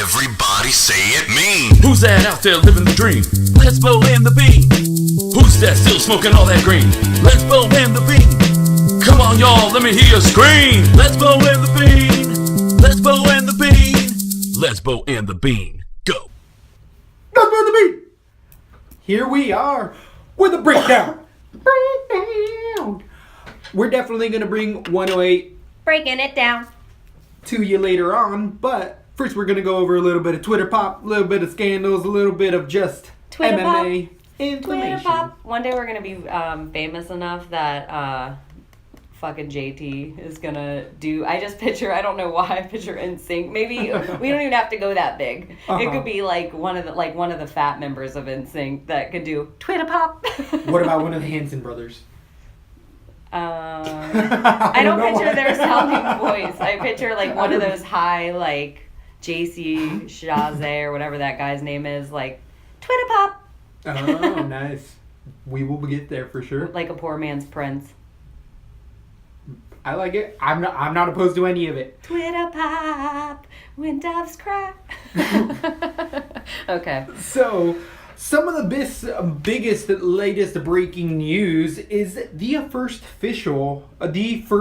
Everybody say it mean. Who's that out there living the dream? Let's blow in the bean. Who's that still smoking all that green? Let's blow in the bean. Come on, y'all, let me hear you scream. Let's blow in the bean. Let's blow in the bean. Let's blow in the bean. Go. Let's blow in the bean. Here we are with a breakdown. We're definitely going to bring 108 breaking it down to you later on, but first we're going to go over a little bit of Twitter pop, a little bit of scandals, a little bit of just Twitter MMA pop. information. Twitter pop. One day we're going to be famous enough that fucking JT is going to do, I don't know why I picture NSYNC. Maybe we don't even have to go that big. It could be like one of the fat members of NSYNC that could do Twitter pop. What about one of the Hanson brothers? I don't picture their sounding voice. I picture like one of those high, like JC Chazé or whatever that guy's name is, like Twitter pop. Oh, nice. We will get there for sure. Like a poor man's Prince. I like it. I'm not opposed to any of it. Twitter pop when doves cry. Okay. So, some of the biggest, latest breaking news is the first official, Lesbian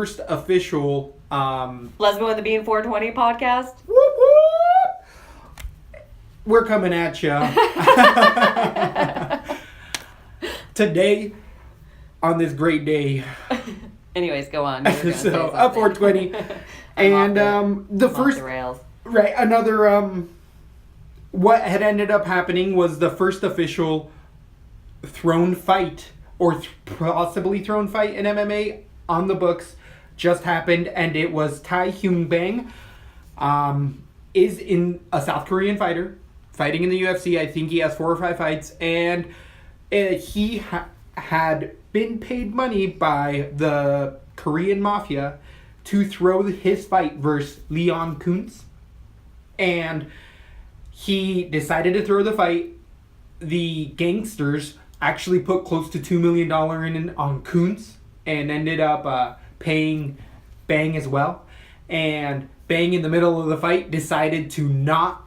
with the Bean 420 podcast. Whoop, whoop. We're coming at ya. Today, on this great day. Anyways, go on. You were gonna say So, something. up 420. And the I'm first, off the rails. right, another, what had ended up happening was the first official thrown fight, or possibly thrown fight in MMA on the books just happened, and it was Tai Hyung Bang, is in a South Korean fighter, fighting in the UFC. I think he has 4 or 5 fights, and he had been paid money by the Korean mafia to throw his fight versus Leon Kuntz, and he decided to throw the fight. The gangsters actually put close to $2 million in on Kuntz and ended up paying Bang as well. And Bang, in the middle of the fight, decided to not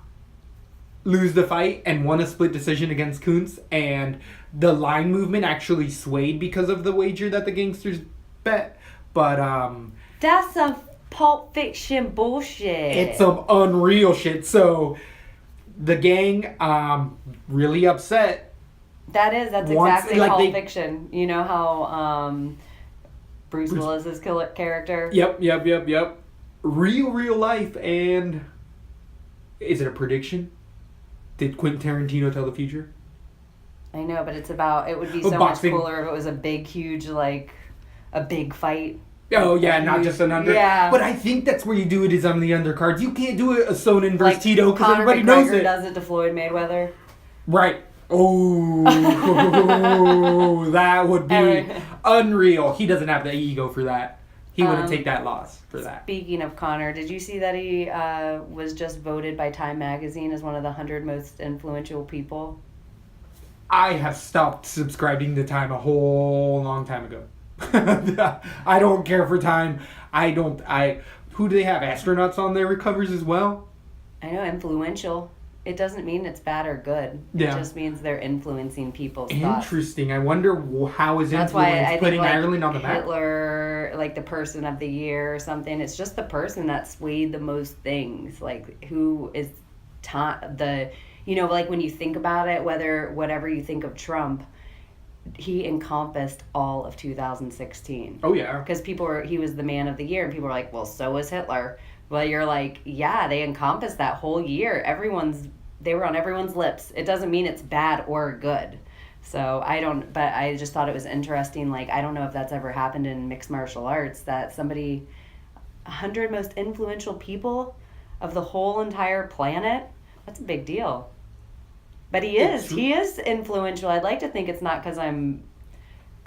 lose the fight and won a split decision against Kuntz. And the line movement actually swayed because of the wager that the gangsters bet. But That's some Pulp Fiction bullshit. it's some unreal shit. So the gang really upset. That's Once- exactly like Pulp they- Fiction. You know how Bruce Willis's character? Yep. Real life. And is it a prediction? Did Quentin Tarantino tell the future? I know, but it would be Oh, so boxing. much cooler if it was a big, huge, like, a big fight. Oh yeah, not just an under. Yeah. But I think that's where you do it is on the undercards. You can't do it a Sonnen versus Like Tito because Conor everybody McGregor knows it. does it to Floyd Mayweather. Right. Oh, that would be unreal. He doesn't have the ego for that. He wouldn't take that loss for that. Speaking of Conor, did you see that he was just voted by Time Magazine as one of the 100 most influential people? I have stopped subscribing to Time a whole long time ago. I don't care for Time. Who do they have? Astronauts on their covers as well? I know, influential. It doesn't mean it's bad or good. Yeah. It just means they're influencing people's thoughts. Interesting. I wonder how is That's why I influence think putting like Ireland on the map? Hitler, like the person of the year or something. It's just the person that swayed the most things. Like who is like when you think about it, whatever you think of Trump, he encompassed all of 2016. Oh yeah. Because he was the man of the year, and people were like, well, so was Hitler. Well, you're like, yeah, they encompassed that whole year. They were on everyone's lips. It doesn't mean it's bad or good. So but I just thought it was interesting. Like, I don't know if that's ever happened in mixed martial arts, that 100 most influential people of the whole entire planet, that's a big deal. But he is influential. I'd like to think it's not because I'm,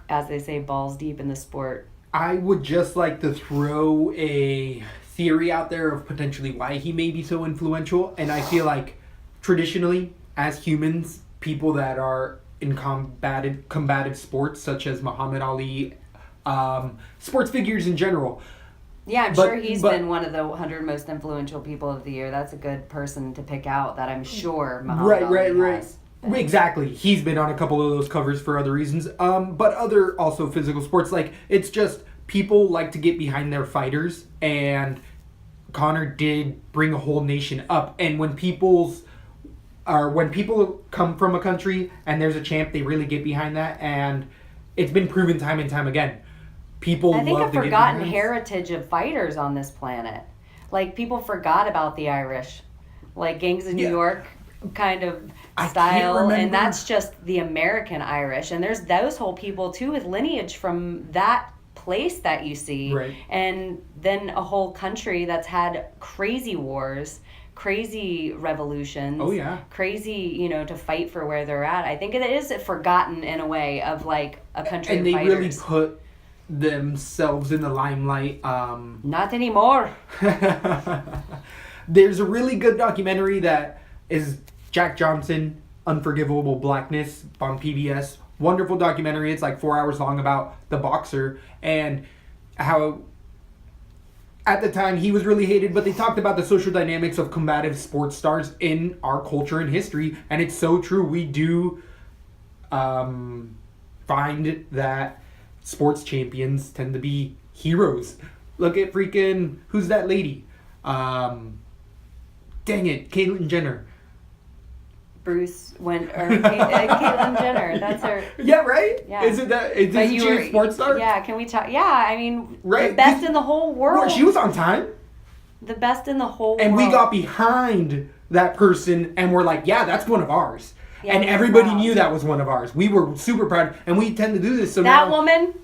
as they say, balls deep in the sport. I would just like to throw a theory out there of potentially why he may be so influential. And I feel like traditionally, as humans, people that are in combative sports, such as Muhammad Ali, sports figures in general, Yeah, I'm But- sure he's but- been one of the 100 most influential people of the year. That's a good person to pick out that I'm sure Muhammad Ali has. Exactly. He's been on a couple of those covers for other reasons. But other also physical sports, like it's just people like to get behind their fighters, and Conor did bring a whole nation up. And when people come from a country and there's a champ, they really get behind that, and it's been proven time and time again. People I think love a to get forgotten behind. heritage of fighters on this planet. Like people forgot about the Irish, like Gangs of New Yeah. York kind of I can't style, remember. and that's just the American Irish. And there's those whole people too with lineage from that place that you see, Right. and then a whole country that's had crazy wars, crazy revolutions. Oh, yeah. Crazy, to fight for where they're at. I think it is forgotten in a way of like a country And of they fighters. really put themselves in the limelight. Not anymore. There's a really good documentary that is Jack Johnson, Unforgivable Blackness on PBS. Wonderful documentary. It's like 4 hours long about the boxer and how at the time he was really hated, but they talked about the social dynamics of combative sports stars in our culture and history, and it's so true. We do find that sports champions tend to be heroes. Look at freaking, who's that lady? Dang it, Caitlyn Jenner. Caitlyn Jenner. That's her. Yeah, right? Yeah. Isn't But she a sports star? Yeah, can we talk? Yeah, I mean, Right, the best 'cause- in the whole world. Well, she was on time. The best in the whole And world. we got behind that person and we're like, yeah, that's one of ours. Yeah, and we're everybody proud. knew that was one of ours. We were super proud, and we tend to do this. So That now, woman,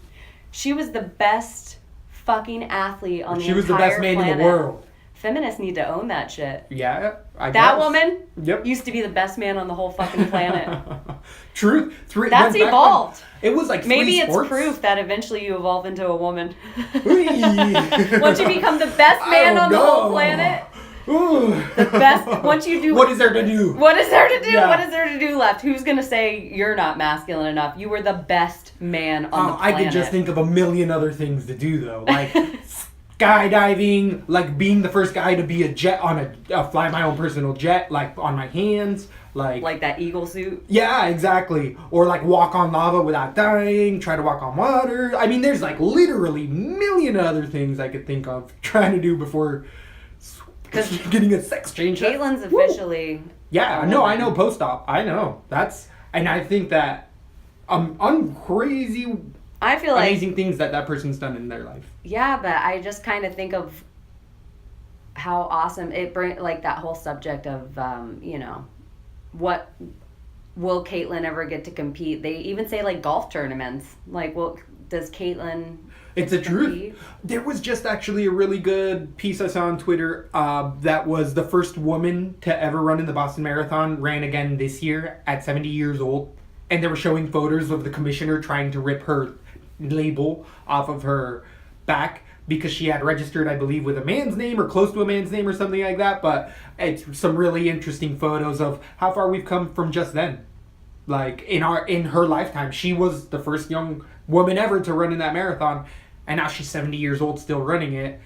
she was the best fucking athlete on the she was the entire best man in planet. the world. Feminists need to own that shit. Yeah, I That guess. woman Yep. used to be the best man on the whole fucking planet. Truth. That's went back evolved. when- It was like Maybe three it's sports. proof that eventually you evolve into a woman. Whee! Once you become the best I man don't on the whole know. planet, Ooh. the best. Once you do, What is there to do? What is there to do? Yeah. What is there to do left? Who's gonna say you're not masculine enough? You were the best man on the I planet. could just think of a million other things to do though, like skydiving, like being the first guy to be a jet on fly my own personal jet, like on my hands, like that eagle suit. yeah, exactly, or like walk on lava without dying, try to walk on water. I mean, there's like literally million other things I could think of trying to do before getting a sex change. Caitlin's Woo! officially. Yeah, a no, I woman. know post-op. I know. And I think that crazy, I feel like amazing things that person's done in their life. yeah, but I just kind of think of how awesome it bring like that whole subject of what will Caitlyn ever get to compete? They even say like golf tournaments. Like, well, does Caitlyn? It's a truth. compete? There was just actually a really good piece I saw on Twitter that was the first woman to ever run in the Boston Marathon, ran again this year at 70 years old. And they were showing photos of the commissioner trying to rip her label off of her back because she had registered, I believe, with a man's name or close to a man's name or something like that. But it's some really interesting photos of how far we've come from just then. Like in her lifetime, she was the first young woman ever to run in that marathon, and now she's 70 years old still running it.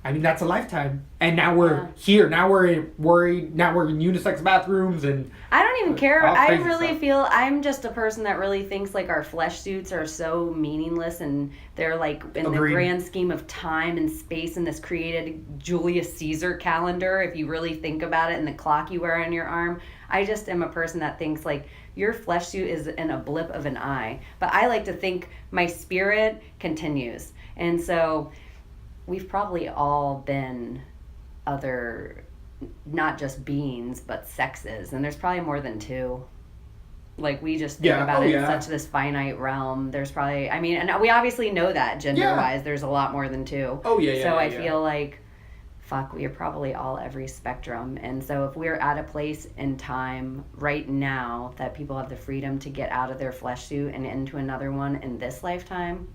I mean, that's a lifetime. And now we're here. Now we're worried. Now we're in unisex bathrooms and I don't even care. all I crazy really stuff. feel I'm just a person that really thinks like our flesh suits are so meaningless and they're like in the Agreed. grand scheme of time and space in this created Julius Caesar calendar, if you really think about it, and the clock you wear on your arm. I just am a person that thinks like your flesh suit is in a blip of an eye. But I like to think my spirit continues. And so we've probably all been other, not just beings, but sexes. And there's probably more than two. Like, we just think about it in such this finite realm. There's probably, I mean, and we obviously know that gender-wise, there's a lot more than two. Oh, yeah, yeah, So yeah, I yeah. feel like, fuck, we are probably all every spectrum. And so if we're at a place in time right now that people have the freedom to get out of their flesh suit and into another one in this lifetime,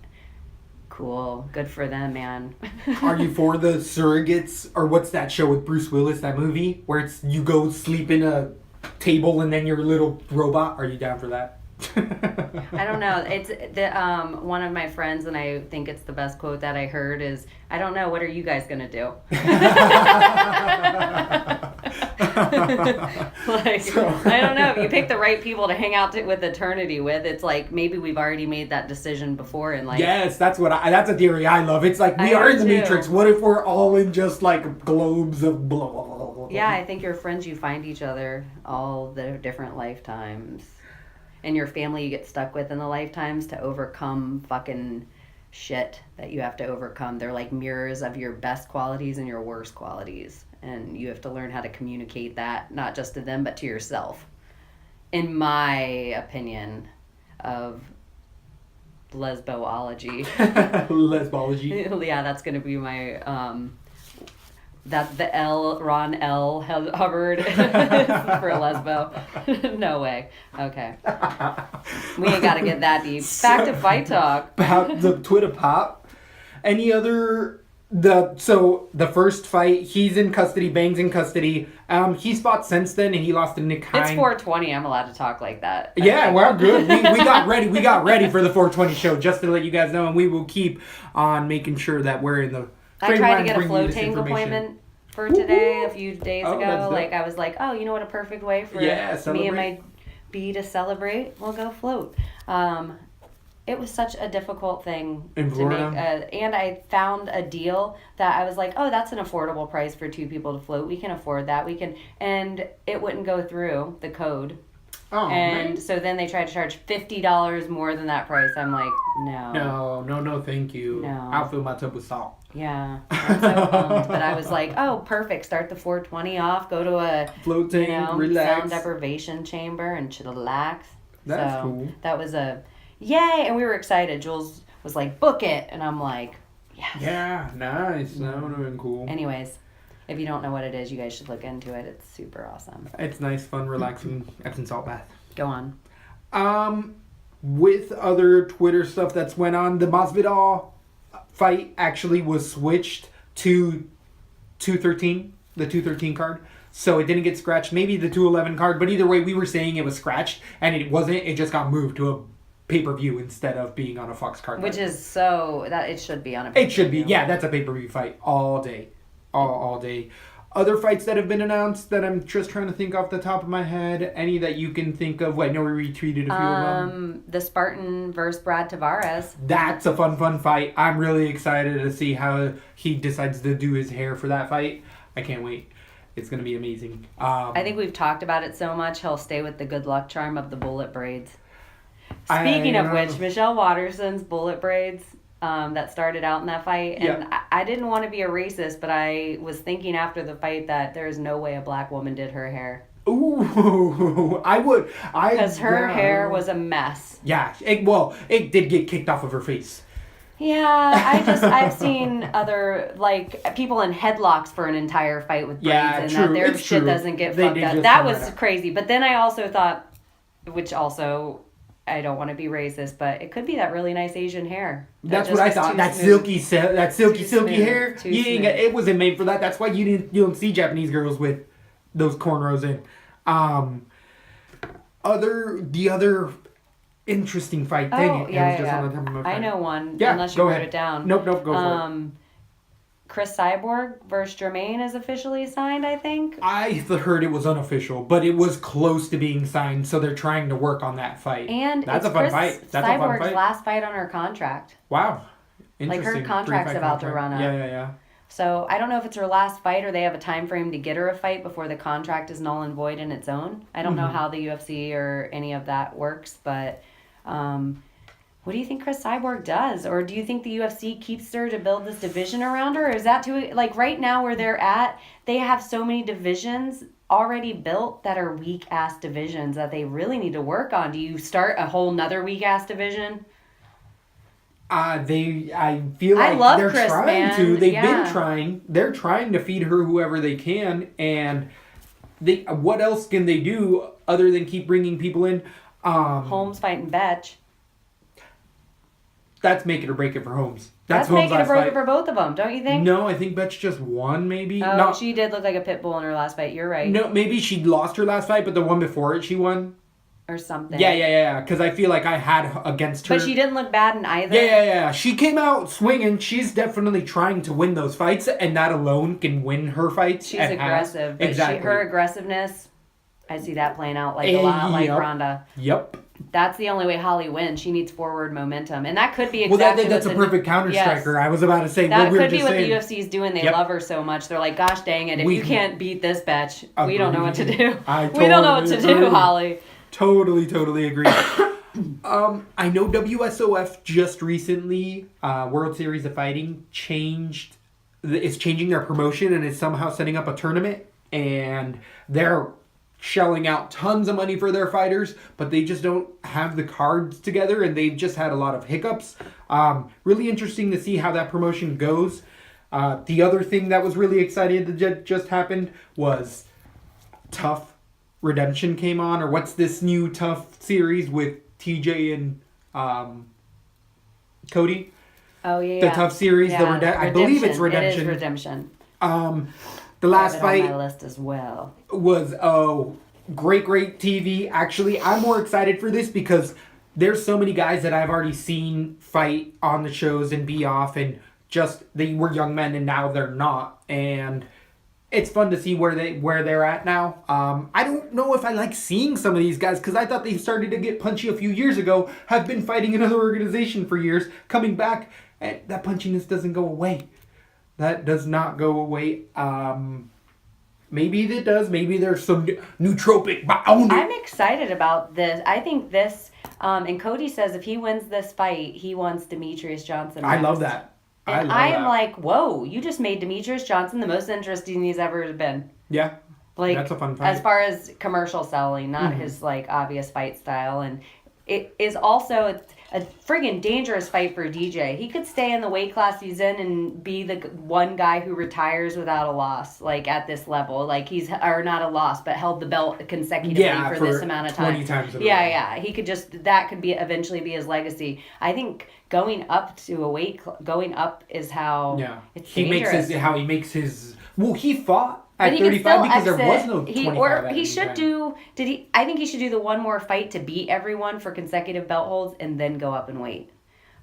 cool. Good for them, man. Are you for the surrogates, or what's that show with Bruce Willis, that movie where it's you go sleep in a table and then you're a little robot? Are you down for that? I don't know. It's the one of my friends, and I think it's the best quote that I heard is, "I don't know. What are you guys gonna do?" I don't know. If you pick the right people to hang out with eternity with, it's like maybe we've already made that decision before in life. Yes, that's a theory I love. It's like we are in the Matrix. What if we're all in just like globes of blah, blah, blah, blah, blah. Yeah, I think your friends, you find each other all the different lifetimes. And your family you get stuck with in the lifetimes to overcome fucking shit that you have to overcome. They're like mirrors of your best qualities and your worst qualities. And you have to learn how to communicate that, not just to them, but to yourself. In my opinion of lesboology. Lesbology. Yeah, that's going to be my... That's the Ron L. Hubbard for lesbo. No way. Okay. We ain't got to get that deep. Back to fight talk. About the Twitter pop. Any other... The first fight, he's in custody, Bang's in custody. He's fought since then, and he lost to Nick Hine. It's 420. I'm allowed to talk like that. Yeah, well, good. We got ready. We got ready for the 420 show, just to let you guys know, and we will keep on making sure that we're in the... I tried to get a floating appointment for today a few days ago. Like, I was like, oh, you know what a perfect way for me and my bee to celebrate? We'll go float. It was such a difficult thing to make. And I found a deal that I was like, oh, that's an affordable price for two people to float. We can afford that. And it wouldn't go through the code. Oh, and man. So then they tried to charge $50 more than that price. I'm like, no. No, thank you. No. I'll fill my tub with salt. Yeah, I'm so bummed. But I was like, oh, perfect. Start the 420 off. Go to a floating, relax. Sound deprivation chamber and chillax. That's cool. That was a yay, and we were excited. Jules was like, book it, and I'm like, yes. Yeah, nice. That would have been cool. Anyways, if you don't know what it is, you guys should look into it. It's super awesome. It's nice, fun, relaxing Epsom salt bath. Go on. With other Twitter stuff that's went on, the Masvidal fight actually was switched to 213, the 213 card. So it didn't get scratched. Maybe the 211 card, but either way, we were saying it was scratched, and it wasn't. It just got moved to a pay-per-view instead of being on a Fox card. Which is so... that it should be on a pay-per-view. It should be. Yeah, that's a pay-per-view fight all day. All day. Other fights that have been announced that I'm just trying to think off the top of my head. Any that you can think of? I know we retweeted a few of them. The Spartan versus Brad Tavares. That's a fun fight. I'm really excited to see how he decides to do his hair for that fight. I can't wait. It's going to be amazing. I think we've talked about it so much, he'll stay with the good luck charm of the bullet braids. Speaking of which, Michelle Waterson's bullet braids that started out in that fight. And I didn't want to be a racist, but I was thinking after the fight that there is no way a black woman did her hair. Ooh, I would. Because her hair was a mess. Yeah, it did get kicked off of her face. Yeah, I've seen other, like, people in headlocks for an entire fight with braids, and true. that their it's shit true. doesn't get They fucked did up. just That come was right up. crazy. But then I also thought, which also, I don't want to be racist, but it could be that really nice Asian hair. That's what I thought. That silky hair. Smooth. It wasn't made for that. That's why you don't see Japanese girls with those cornrows in. The other interesting fight. Dang it. Yeah, it was just on the top of my I phone. know one. Yeah, unless you go wrote ahead. it down. Nope, go for it. Chris Cyborg versus Jermaine is officially signed, I think. I heard it was unofficial, but it was close to being signed, so they're trying to work on that fight. And that's it's a fun Chris fight. That's Cyborg's a fun fight. last fight on her contract. Wow. Like, Interesting. her contract's about to run up. Yeah. So I don't know if it's her last fight or they have a time frame to get her a fight before the contract is null and void in its own. I don't know how the UFC or any of that works, but what do you think Chris Cyborg does? Or do you think the UFC keeps her to build this division around her? Or is that too... like, right now where they're at, they have so many divisions already built that are weak-ass divisions that they really need to work on. Do you start a whole nother weak-ass division? I feel like they're Chris, trying man. to. They've been trying. They're trying to feed her whoever they can, and what else can they do other than keep bringing people in? Holmes fighting Betch. That's make it or break it for Holmes. That's Holmes' make it or last break fight. it for both of them, don't you think? No, I think Betch just won, maybe. Oh, No, she did look like a pit bull in her last fight. You're right. no, maybe she lost her last fight, but the one before it she won. or something. Yeah. Because I feel like I had against her. But she didn't look bad in either. Yeah. She came out swinging. She's definitely trying to win those fights, and that alone can win her fights. She's aggressive. But exactly. her aggressiveness, I see that playing out like a lot like Ronda. Yep. That's the only way Holly wins. She needs forward momentum. And that could be Well, exactly that's a perfect counter striker. I was about to say that what we were could be just what saying. the UFC is doing. They love her so much. They're like, gosh dang it, if you can't beat this bitch, we don't know what to do. We don't know what to do, Holly. Totally agree. I know WSOF just recently, World Series of Fighting, is changing their promotion and is somehow setting up a tournament. And they're shelling out tons of money for their fighters, but they just don't have the cards together, and they've just had a lot of hiccups. Really interesting to see how that promotion goes. The other thing that was really exciting that just happened was Tough Redemption came on, or what's this new Tough series with TJ and Cody? Oh, yeah. The Tough series, I believe it's Redemption. It is Redemption. The last fight on my list as well was great TV. Actually, I'm more excited for this because there's so many guys that I've already seen fight on the shows and be off, and just they were young men and now they're not, and it's fun to see where they're at now. I don't know if I like seeing some of these guys because I thought they started to get punchy a few years ago, have been fighting another organization for years, coming back, and that punchiness doesn't go away. That does not go away. Maybe it does. Maybe there's some nootropic. I'm excited about this. I think this, and Cody says if he wins this fight, he wants Demetrius Johnson next. I love that. And I am like, whoa, you just made Demetrius Johnson the most interesting he's ever been. Yeah. Like, that's a fun fight. As far as commercial selling, not his like obvious fight style. And it is also a friggin' dangerous fight for DJ. He could stay in the weight class he's in and be the one guy who retires without a loss, like at this level. Like or not a loss, but held the belt consecutively for this amount of time. 20 times in a row. Yeah. He could that could be eventually be his legacy. I think going up is how it's dangerous. He makes his. Well, he fought at 35 because there was no 25. He should do. I think he should do the one more fight to beat everyone for consecutive belt holds and then go up and weight.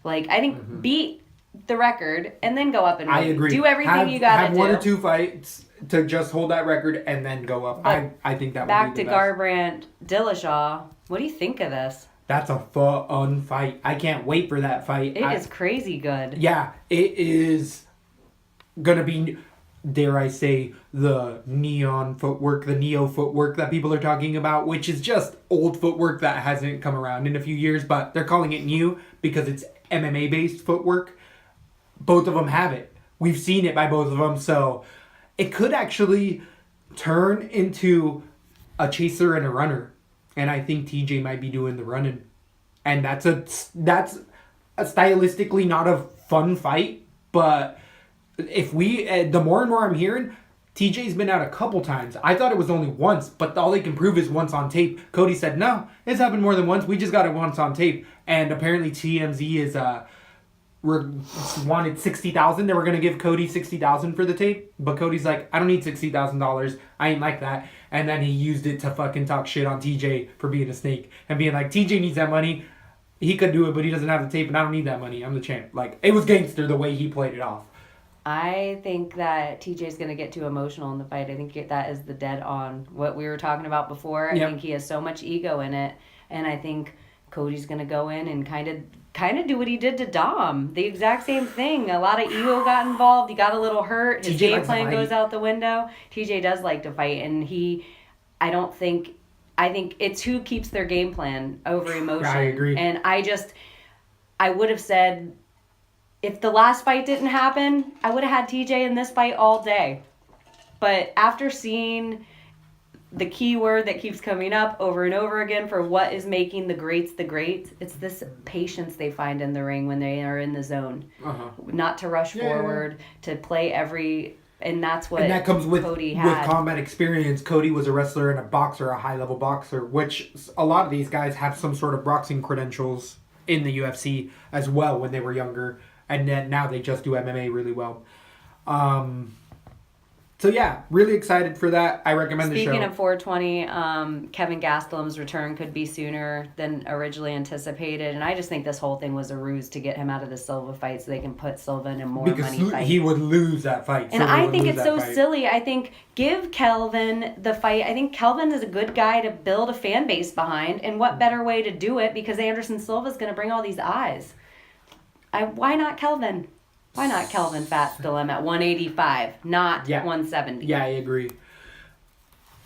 Like I think beat the record and then go up and weight. I agree. Do everything you gotta do. Have one or two fights to just hold that record and then go up. I think that would be the best. Back to Garbrandt Dillashaw. What do you think of this? That's a fun fight. I can't wait for that fight. It is crazy good. Yeah, it is gonna be, dare I say, the neon footwork, the neo footwork that people are talking about, which is just old footwork that hasn't come around in a few years, but they're calling it new because it's MMA-based footwork. Both of them have it. We've seen it by both of them, so it could actually turn into a chaser and a runner. And I think TJ might be doing the running. And that's a stylistically not a fun fight, but if the more and more I'm hearing, TJ's been out a couple times. I thought it was only once, but all they can prove is once on tape. Cody said, no, it's happened more than once. We just got it once on tape. And apparently TMZ is wanted $60,000. They were going to give Cody $60,000 for the tape, but Cody's like, I don't need $60,000. I ain't like that. And then he used it to fucking talk shit on TJ for being a snake and being like, TJ needs that money. He could do it, but he doesn't have the tape, and I don't need that money. I'm the champ. Like, it was gangster the way he played it off. I think that TJ's going to get too emotional in the fight. I think that is the dead on what we were talking about before. I think he has so much ego in it, and I think Cody's going to go in and kind of do what he did to Dom. The exact same thing. A lot of ego got involved. He got a little hurt. His game plan goes out the window. TJ does like to fight, and I think it's who keeps their game plan over emotion. I agree. And I would have said, if the last fight didn't happen, I would have had TJ in this fight all day. But after seeing the key word that keeps coming up over and over again for what is making the greats the greats, it's this patience they find in the ring when they are in the zone. Not to rush forward, to play and that's what that comes with Cody had. With combat experience. Cody was a wrestler and a boxer, a high-level boxer, which a lot of these guys have some sort of boxing credentials in the UFC as well when they were younger. And then now they just do MMA really well. So yeah, really excited for that. I recommend the show. Speaking of 420, Kevin Gastelum's return could be sooner than originally anticipated, and I just think this whole thing was a ruse to get him out of the Silva fight so they can put Silva in a more because money fight. he would lose that fight. And Silva I would think lose it's that so fight. silly. I think give Kelvin the fight. I think Kelvin is a good guy to build a fan base behind, and what better way to do it because Anderson Silva is going to bring all these eyes. Why not Kelvin? Why not Kelvin Fat Dilemma at 185, not 170? Yeah, I agree.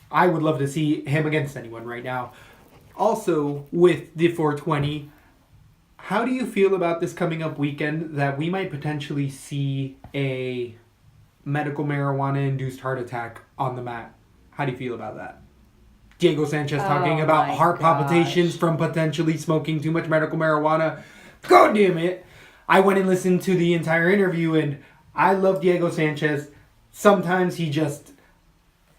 I would love to see him against anyone right now. Also, with the 420, how do you feel about this coming up weekend that we might potentially see a medical marijuana-induced heart attack on the mat? How do you feel about that? Diego Sanchez talking about heart palpitations from potentially smoking too much medical marijuana. God damn it. I went and listened to the entire interview, and I love Diego Sanchez. Sometimes he just...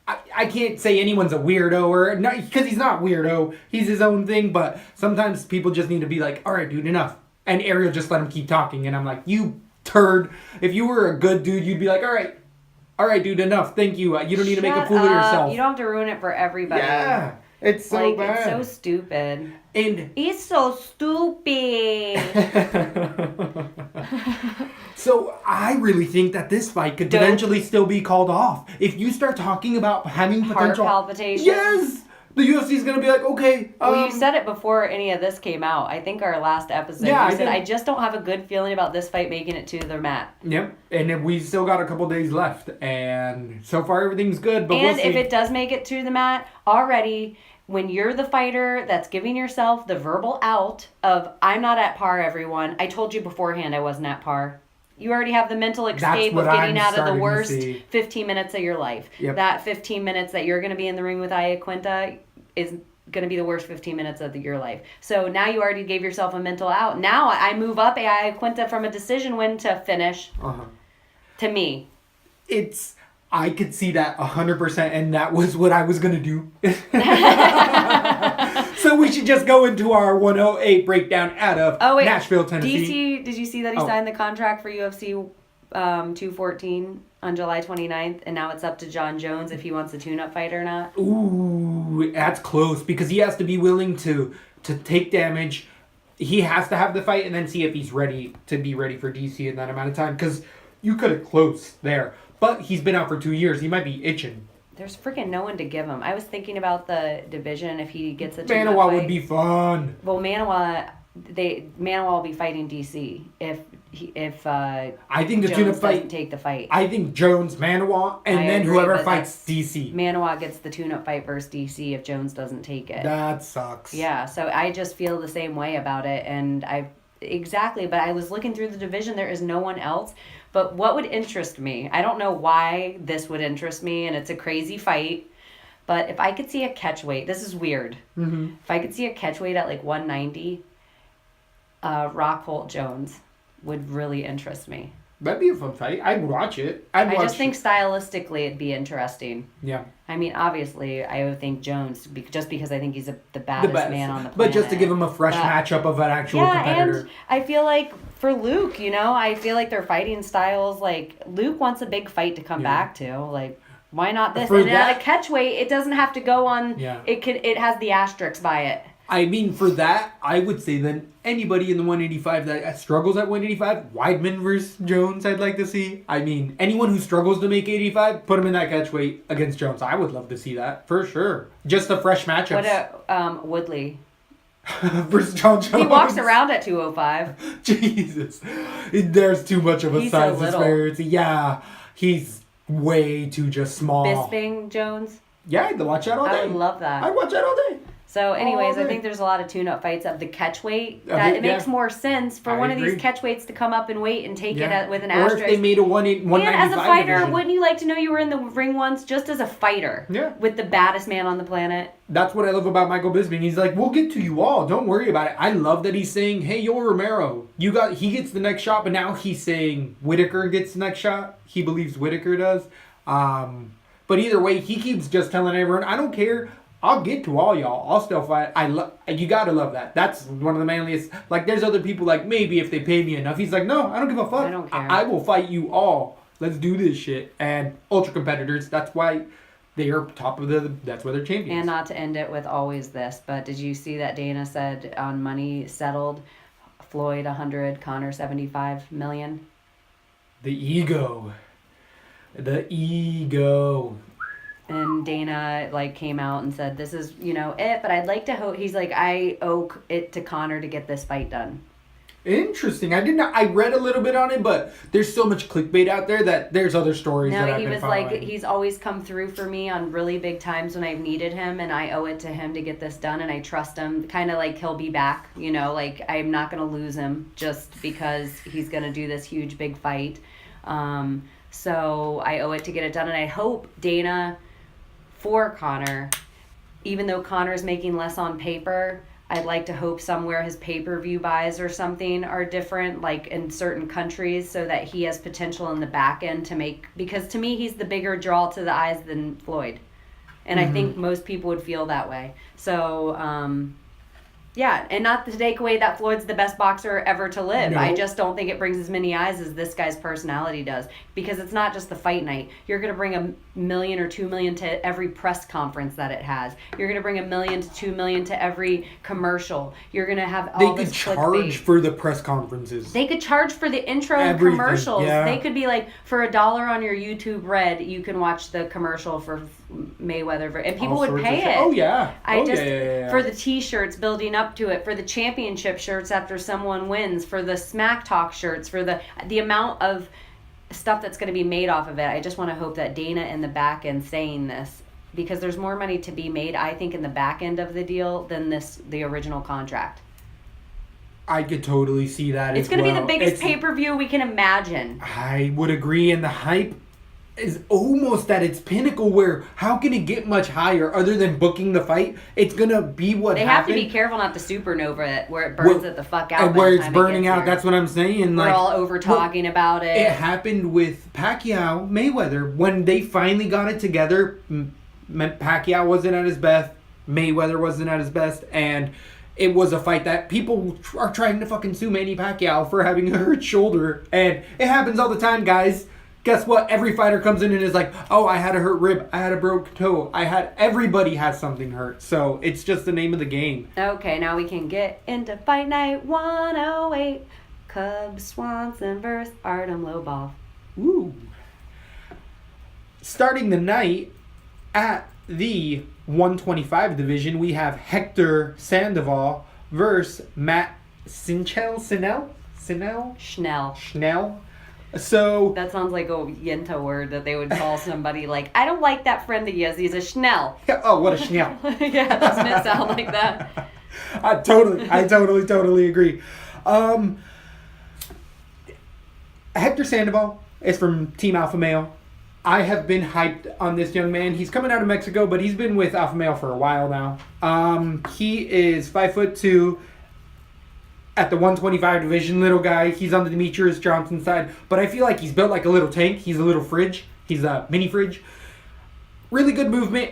I can't say anyone's a weirdo, or not, because he's not weirdo. He's his own thing, but sometimes people just need to be like, all right, dude, enough. And Ariel just let him keep talking, and I'm like, you turd. If you were a good dude, you'd be like, all right, dude, enough. Thank you. You don't need to make a fool of yourself. You don't have to ruin it for everybody. Yeah, it's so bad. It's so stupid. And he's so stupid. So I really think that this fight could potentially still be called off. If you start talking about having potential heart palpitations. Yes. The UFC is going to be like, okay. Well, you said it before any of this came out. I think our last episode. Yeah, you said, I just don't have a good feeling about this fight making it to the mat. Yep. And then we still got a couple days left. And so far everything's good. But and we'll see. If it does make it to the mat, already, when you're the fighter that's giving yourself the verbal out of, I'm not at par, everyone. I told you beforehand I wasn't at par. You already have the mental escape of getting out of the worst 15 minutes of your life. Yep. That 15 minutes that you're going to be in the ring with Iaquinta is going to be the worst 15 minutes of your life. So now you already gave yourself a mental out. Now I move up Iaquinta from a decision win to finish. To me. I could see that 100%, and that was what I was going to do. So we should just go into our 108 breakdown out of Nashville, Tennessee. Did you see that he signed the contract for UFC 214 on July 29th, and now it's up to John Jones if he wants a tune-up fight or not? Ooh, that's close, because he has to be willing to take damage. He has to have the fight and then see if he's ready to be ready for DC in that amount of time, because you could have closed there. But he's been out for 2 years. He might be itching. There's freaking no one to give him. I was thinking about the division if he gets a tune-up Manawa fight. would be fun. Well, Manawa will be fighting DC if I think the Jones tune-up fight doesn't take the fight. I think Jones, Manawa, and then agree, whoever but fights DC. Manawa gets the tune-up fight versus DC if Jones doesn't take it. That sucks. Yeah, so I just feel the same way about it, and but I was looking through the division. There is no one else. But what would interest me? I don't know why this would interest me, and it's a crazy fight. But if I could see a catchweight, this is weird. Mm-hmm. If I could see a catchweight at like 190, Rockhold Jones would really interest me. That'd be a fun fight. I'd watch it. I just think stylistically it'd be interesting. Yeah. I mean, obviously, I would think Jones, just because I think he's the baddest man on the planet. But just to give him a fresh matchup of an actual competitor. And I feel like for Luke, I feel like their fighting styles, like, Luke wants a big fight to come back to. Like, why not this? And at a catchweight, it doesn't have to go on, it has the asterisk by it. I mean, for that, I would say then anybody in the 185 that struggles at 185, Weidman versus Jones, I'd like to see. I mean, anyone who struggles to make 85, put him in that catchweight against Jones. I would love to see that, for sure. Just a fresh matchup. What about Woodley? Versus John Jones. He walks around at 205. Jesus. There's too much of a size disparity. Yeah, he's way too just small. Bisping Jones? Yeah, I'd watch that all day. I would love that. I'd watch that all day. So, anyways, I think there's a lot of tune-up fights of the catchweight. It makes more sense for one of these catchweights to come up and wait and take it with an asterisk. Or if they made a 195 And as a fighter, division. wouldn't you like to know you were in the ring once just as a fighter? Yeah. With the baddest man on the planet? That's what I love about Michael Bisping. He's like, we'll get to you all. Don't worry about it. I love that he's saying, hey, Yoel Romero, he gets the next shot, but now he's saying Whitaker gets the next shot. He believes Whitaker does. But either way, he keeps just telling everyone, I don't care. I'll get to all y'all. I'll still fight. You gotta love that. That's one of the manliest. Like, there's other people like, maybe if they pay me enough. He's like, no, I don't give a fuck. I don't care. I will fight you all. Let's do this shit. And ultra competitors, that's why they are that's why they're champions. And not to end it with always this, but did you see that Dana said on Money Settled, Floyd 100, Connor 75 million? The ego. And Dana like came out and said, this is, it, but I'd like to hope, he's like, I owe it to Connor to get this fight done. Interesting. I read a little bit on it, but there's so much clickbait out there that there's other stories that I've been following. Like, he's always come through for me on really big times when I've needed him, and I owe it to him to get this done, and I trust him. Kind of like he'll be back, like I'm not going to lose him just because he's going to do this huge big fight. So I owe it to get it done, and I hope Dana, for Connor, even though Connor's making less on paper, I'd like to hope somewhere his pay-per-view buys or something are different, like in certain countries, so that he has potential in the back end to make, because to me, he's the bigger draw to the eyes than Floyd. And I think most people would feel that way. So, yeah, and not to take away that Floyd's the best boxer ever to live. No. I just don't think it brings as many eyes as this guy's personality does. Because it's not just the fight night. You're going to bring 1 million or 2 million to every press conference that it has. You're going to bring 1 million to 2 million to every commercial. You're going to have all this clickbait. They could charge for the press conferences. They could charge for the intro Everything, commercials. yeah. They could be like, for $1 on your YouTube Red, you can watch the commercial for Mayweather. And people would pay it. Oh, yeah. For the T-shirts building up to it, for the championship shirts after someone wins, for the Smack Talk shirts, for the amount of stuff that's going to be made off of it. I just want to hope that Dana in the back end saying this, because there's more money to be made, I think, in the back end of the deal than the original contract. I could totally see that. It's going to be the biggest pay-per-view we can imagine. I would agree, and the hype is almost at its pinnacle, where how can it get much higher other than booking the fight? It's gonna be what they happened. Have to be careful not to supernova it, where it burns it the fuck out. And where it's burning out, that's what I'm saying. We're all over talking about it. It happened with Pacquiao Mayweather when they finally got it together. Pacquiao wasn't at his best, Mayweather wasn't at his best, and it was a fight that people are trying to fucking sue Manny Pacquiao for having a hurt shoulder, and it happens all the time, guys. Guess what? Every fighter comes in and is like, oh, I had a hurt rib. I had a broke toe. Everybody has something hurt. So it's just the name of the game. Okay, now we can get into Fight Night 108. Cub Swanson versus Artem Lobov. Ooh. Starting the night at the 125 division, we have Hector Sandoval versus Matt Schnell. So that sounds like a Yenta word that they would call somebody like, I don't like that friend that he has. He's a Schnell. Oh, what a Schnell. Yeah, doesn't it sound like that? I totally agree. Hector Sandoval is from Team Alpha Male. I have been hyped on this young man. He's coming out of Mexico, but he's been with Alpha Male for a while now. He is 5'2". At the 125 division, little guy. He's on the Demetrius Johnson side. But I feel like he's built like a little tank. He's a little fridge. He's a mini fridge. Really good movement.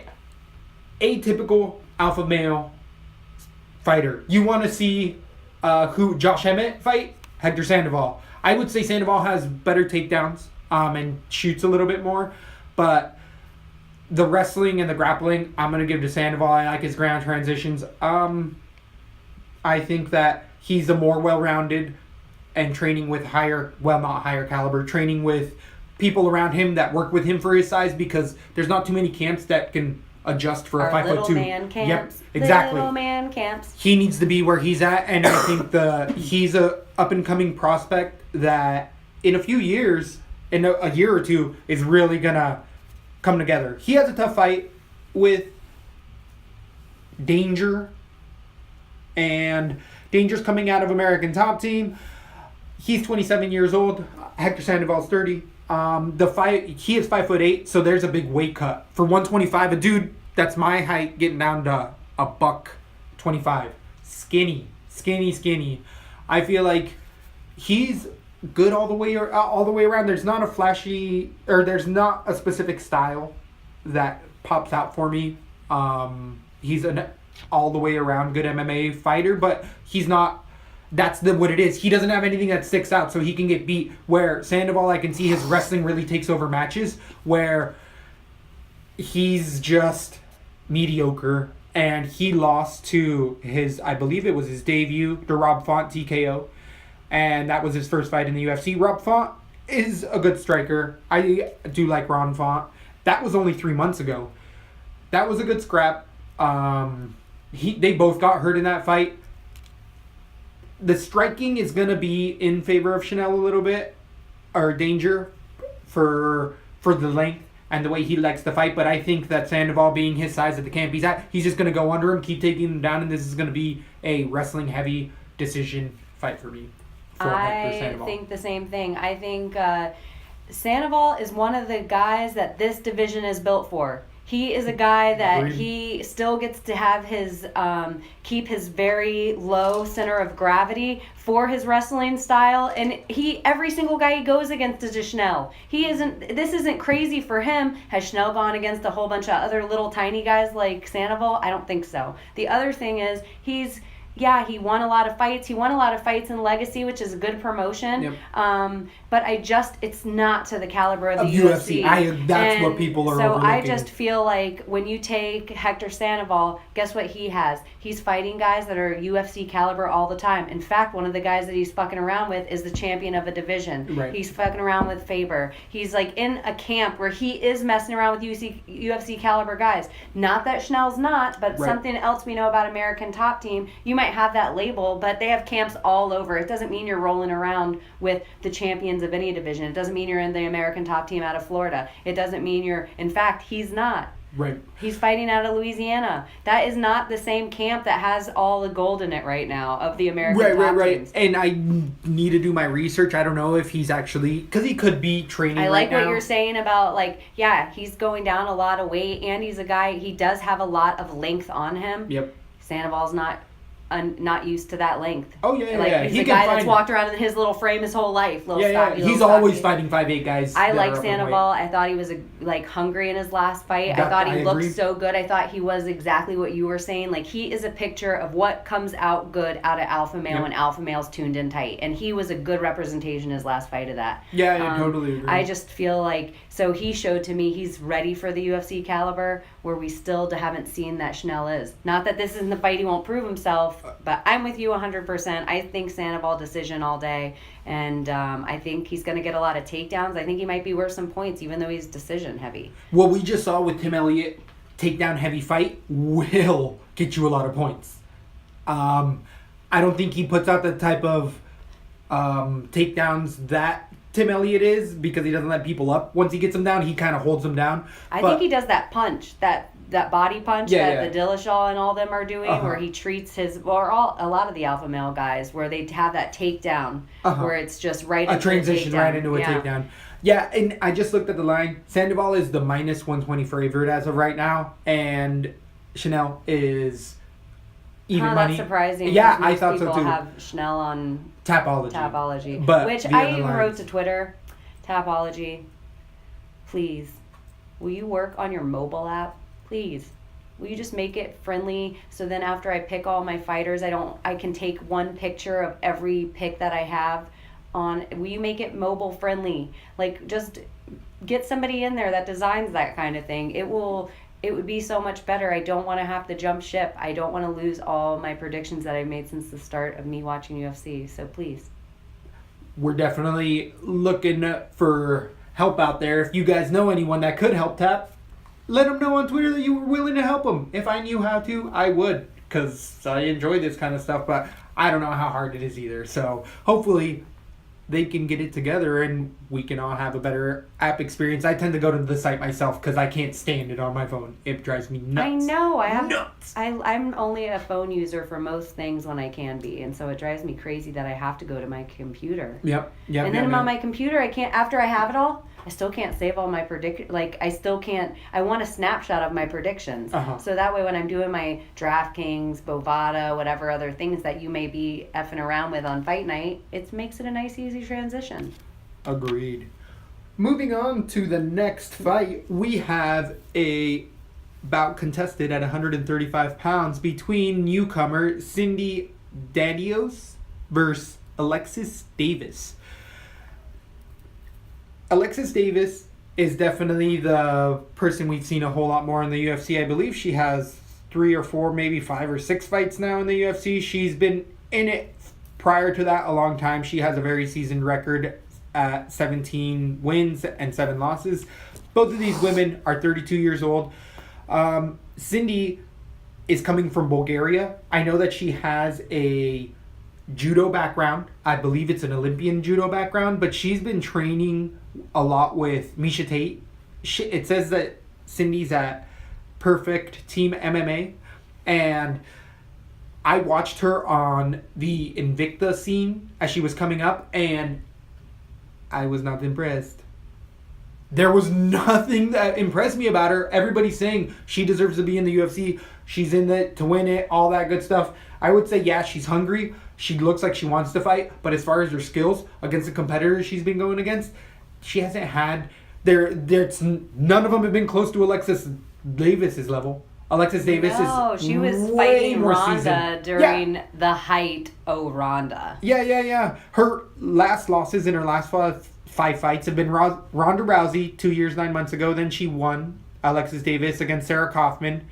Atypical alpha male fighter. You want to see who Josh Emmett fight? Hector Sandoval. I would say Sandoval has better takedowns and shoots a little bit more. But the wrestling and the grappling, I'm going to give to Sandoval. I like his ground transitions. I think that he's a more well-rounded and training with not higher caliber, training with people around him that work with him for his size, because there's not too many camps that can adjust for a 5'2". Little man camps. Yep, exactly. Little man camps. He needs to be where he's at, and I think he's a up-and-coming prospect that in a few years, in a year or two, is really going to come together. He has a tough fight with Danger, and Danger's coming out of American Top Team. He's 27 years old. Hector Sandoval's 30. He is 5'8", so there's a big weight cut. For 125, a dude that's my height getting down to a $125. Skinny. I feel like he's good all the way around. There's not a flashy, or there's not a specific style that pops out for me. He's an all the way around good MMA fighter, but he's not That's what it is. He doesn't have anything that sticks out, so he can get beat. Where Sandoval, I can see his wrestling really takes over matches, where he's just mediocre, and he lost to I believe it was his debut, to Rob Font TKO, and that was his first fight in the UFC. Rob Font is a good striker. I do like Ron Font. That was only 3 months ago. That was a good scrap. They both got hurt in that fight. The striking is going to be in favor of Chanel a little bit, or danger, for the length and the way he likes to fight. But I think that Sandoval, being his size at the camp he's at, he's just going to go under him, keep taking him down, and this is going to be a wrestling-heavy decision fight for me. I think the same thing. I think Sandoval is one of the guys that this division is built for. He is a guy that he still gets to have his keep his very low center of gravity for his wrestling style, and every single guy he goes against is a Schnell. This isn't crazy for him. Has Schnell gone against a whole bunch of other little tiny guys like Sandoval? I don't think so. The other thing is he won a lot of fights. He won a lot of fights in Legacy, which is a good promotion. Yep. But it's not to the caliber of the UFC. That's what people are overlooking. So I just feel like when you take Hector Sandoval, guess what he has? He's fighting guys that are UFC caliber all the time. In fact, one of the guys that he's fucking around with is the champion of a division. Right. He's fucking around with Faber. He's like in a camp where he is messing around with UFC caliber guys. Not that Schnell's not, but something else we know about American Top Team. You might have that label, but they have camps all over. It doesn't mean you're rolling around with the champions of any division. It doesn't mean you're in the American Top Team out of Florida. It doesn't mean in fact, he's not. Right. He's fighting out of Louisiana. That is not the same camp that has all the gold in it right now of the American Top Teams. And I need to do my research. I don't know if he's actually, because he could be training I like what you're saying about, he's going down a lot of weight, and he's a guy, he does have a lot of length on him. Yep. Sandoval's not used to that length. Oh, yeah. He's a guy that's walked around in his little frame his whole life. He's always fighting 5'8" guys. I like Sandoval. I thought he was hungry in his last fight. I thought he looked so good. I thought he was exactly what you were saying. He is a picture of what comes out good out of alpha male when alpha male's tuned in tight. And he was a good representation in his last fight of that. Yeah, I totally agree. I just feel so he showed to me he's ready for the UFC caliber, where we still haven't seen that Schnell is. Not that this isn't the fight he won't prove himself, but I'm with you 100%. I think Sandoval decision all day, and I think he's going to get a lot of takedowns. I think he might be worth some points, even though he's decision heavy. What we just saw with Tim Elliott, takedown heavy fight, will get you a lot of points. I don't think he puts out the type of takedowns that Tim Elliott is, because he doesn't let people up. Once he gets them down, he kind of holds them down. I think he does that punch, that body punch that the Dillashaw and all them are doing, where he treats a lot of the alpha male guys, where they have that takedown, where it's just right into a transition right into a takedown. Yeah, and I just looked at the line. Sandoval is the minus 120 favorite as of right now, and Chanel is even money. That's surprising. Yeah, I thought so too. People have Chanel on Tapology. But which I even wrote to Twitter, Tapology, please, will you work on your mobile app? Please. Will you just make it friendly, so then after I pick all my fighters, I can take one picture of every pick that I have on. Will you make it mobile friendly? Just get somebody in there that designs that kind of thing. It would be so much better. I don't want to have to jump ship. I don't want to lose all my predictions that I've made since the start of me watching UFC. So please. We're definitely looking for help out there. If you guys know anyone that could help Tap, let them know on Twitter that you were willing to help them. If I knew how to, I would, because I enjoy this kind of stuff, but I don't know how hard it is either. So hopefully they can get it together and we can all have a better app experience. I tend to go to the site myself because I can't stand it on my phone. It drives me nuts. I know. Nuts. I'm only a phone user for most things when I can be, and so it drives me crazy that I have to go to my computer. Yep. And then on my computer, I can't, after I have it all, I still can't save all my I still can't, I want a snapshot of my predictions. So that way when I'm doing my DraftKings, Bovada, whatever other things that you may be effing around with on fight night, it makes it a nice, easy transition. Agreed. Moving on to the next fight, we have a bout contested at 135 pounds between newcomer Cindy Danios versus Alexis Davis. Alexis Davis is definitely the person we've seen a whole lot more in the UFC. I believe she has 3 or 4, maybe 5 or 6 fights now in the UFC. She's been in it prior to that a long time. She has a very seasoned record at 17 wins and 7 losses. Both of these women are 32 years old. Cindy is coming from Bulgaria. I know that she has a judo background. I believe it's an Olympian judo background, but she's been training a lot with Miesha Tate. It says that Cindy's at Perfect Team MMA, and I watched her on the Invicta scene as she was coming up, and I was not impressed. There was nothing that impressed me about her. Everybody's saying she deserves to be in the UFC. She's in it to win it, all that good stuff. I would say, yeah, she's hungry. She looks like she wants to fight. But as far as her skills against the competitors she's been going against, she hasn't had... none of them have been close to Alexis Davis's level. Alexis Davis No, is she was way fighting more Ronda seasoned. during the height of Ronda. Yeah. Her last losses in her last 5 fights have been Ronda Rousey 2 years, 9 months ago. Then she won Alexis Davis against Sarah Kaufman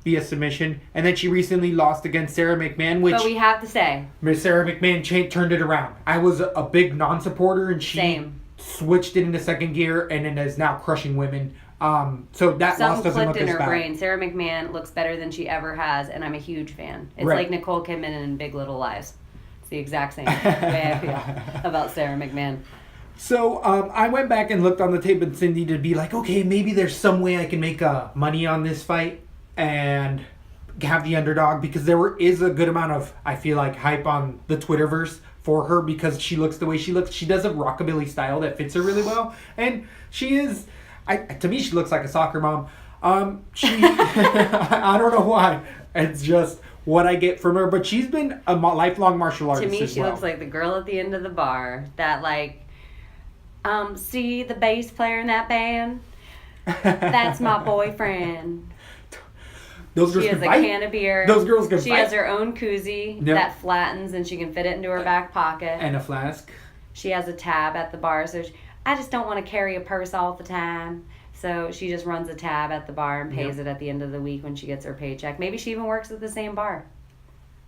via submission. And then she recently lost against Sarah McMahon, which... But we have to say... Sarah McMahon turned it around. I was a big non-supporter, and she switched it into second gear and then is now crushing women. So that loss doesn't look clicked in as her bad. brain. Sarah McMahon looks better than she ever has, and I'm a huge fan. It's like Nicole Kidman in Big Little Lies. It's the exact same way I feel about Sarah McMahon. So I went back and looked on the tape with Cindy to be like, okay, maybe there's some way I can make money on this fight and have the underdog, because is a good amount of, I feel like, hype on the Twitterverse for her because she looks the way she looks. She does a rockabilly style that fits her really well, and she is... to me, she looks like a soccer mom. I don't know why. It's just what I get from her. But she's been a lifelong martial artist. To me, she looks like the girl at the end of the bar that, like, see the bass player in that band? That's my boyfriend. Those girls she has can a fight. can of beer. Those girls can She fight. has her own koozie that flattens and she can fit it into her back pocket. And a flask. She has a tab at the bar, so I just don't want to carry a purse all the time. So she just runs a tab at the bar and pays it at the end of the week when she gets her paycheck. Maybe she even works at the same bar.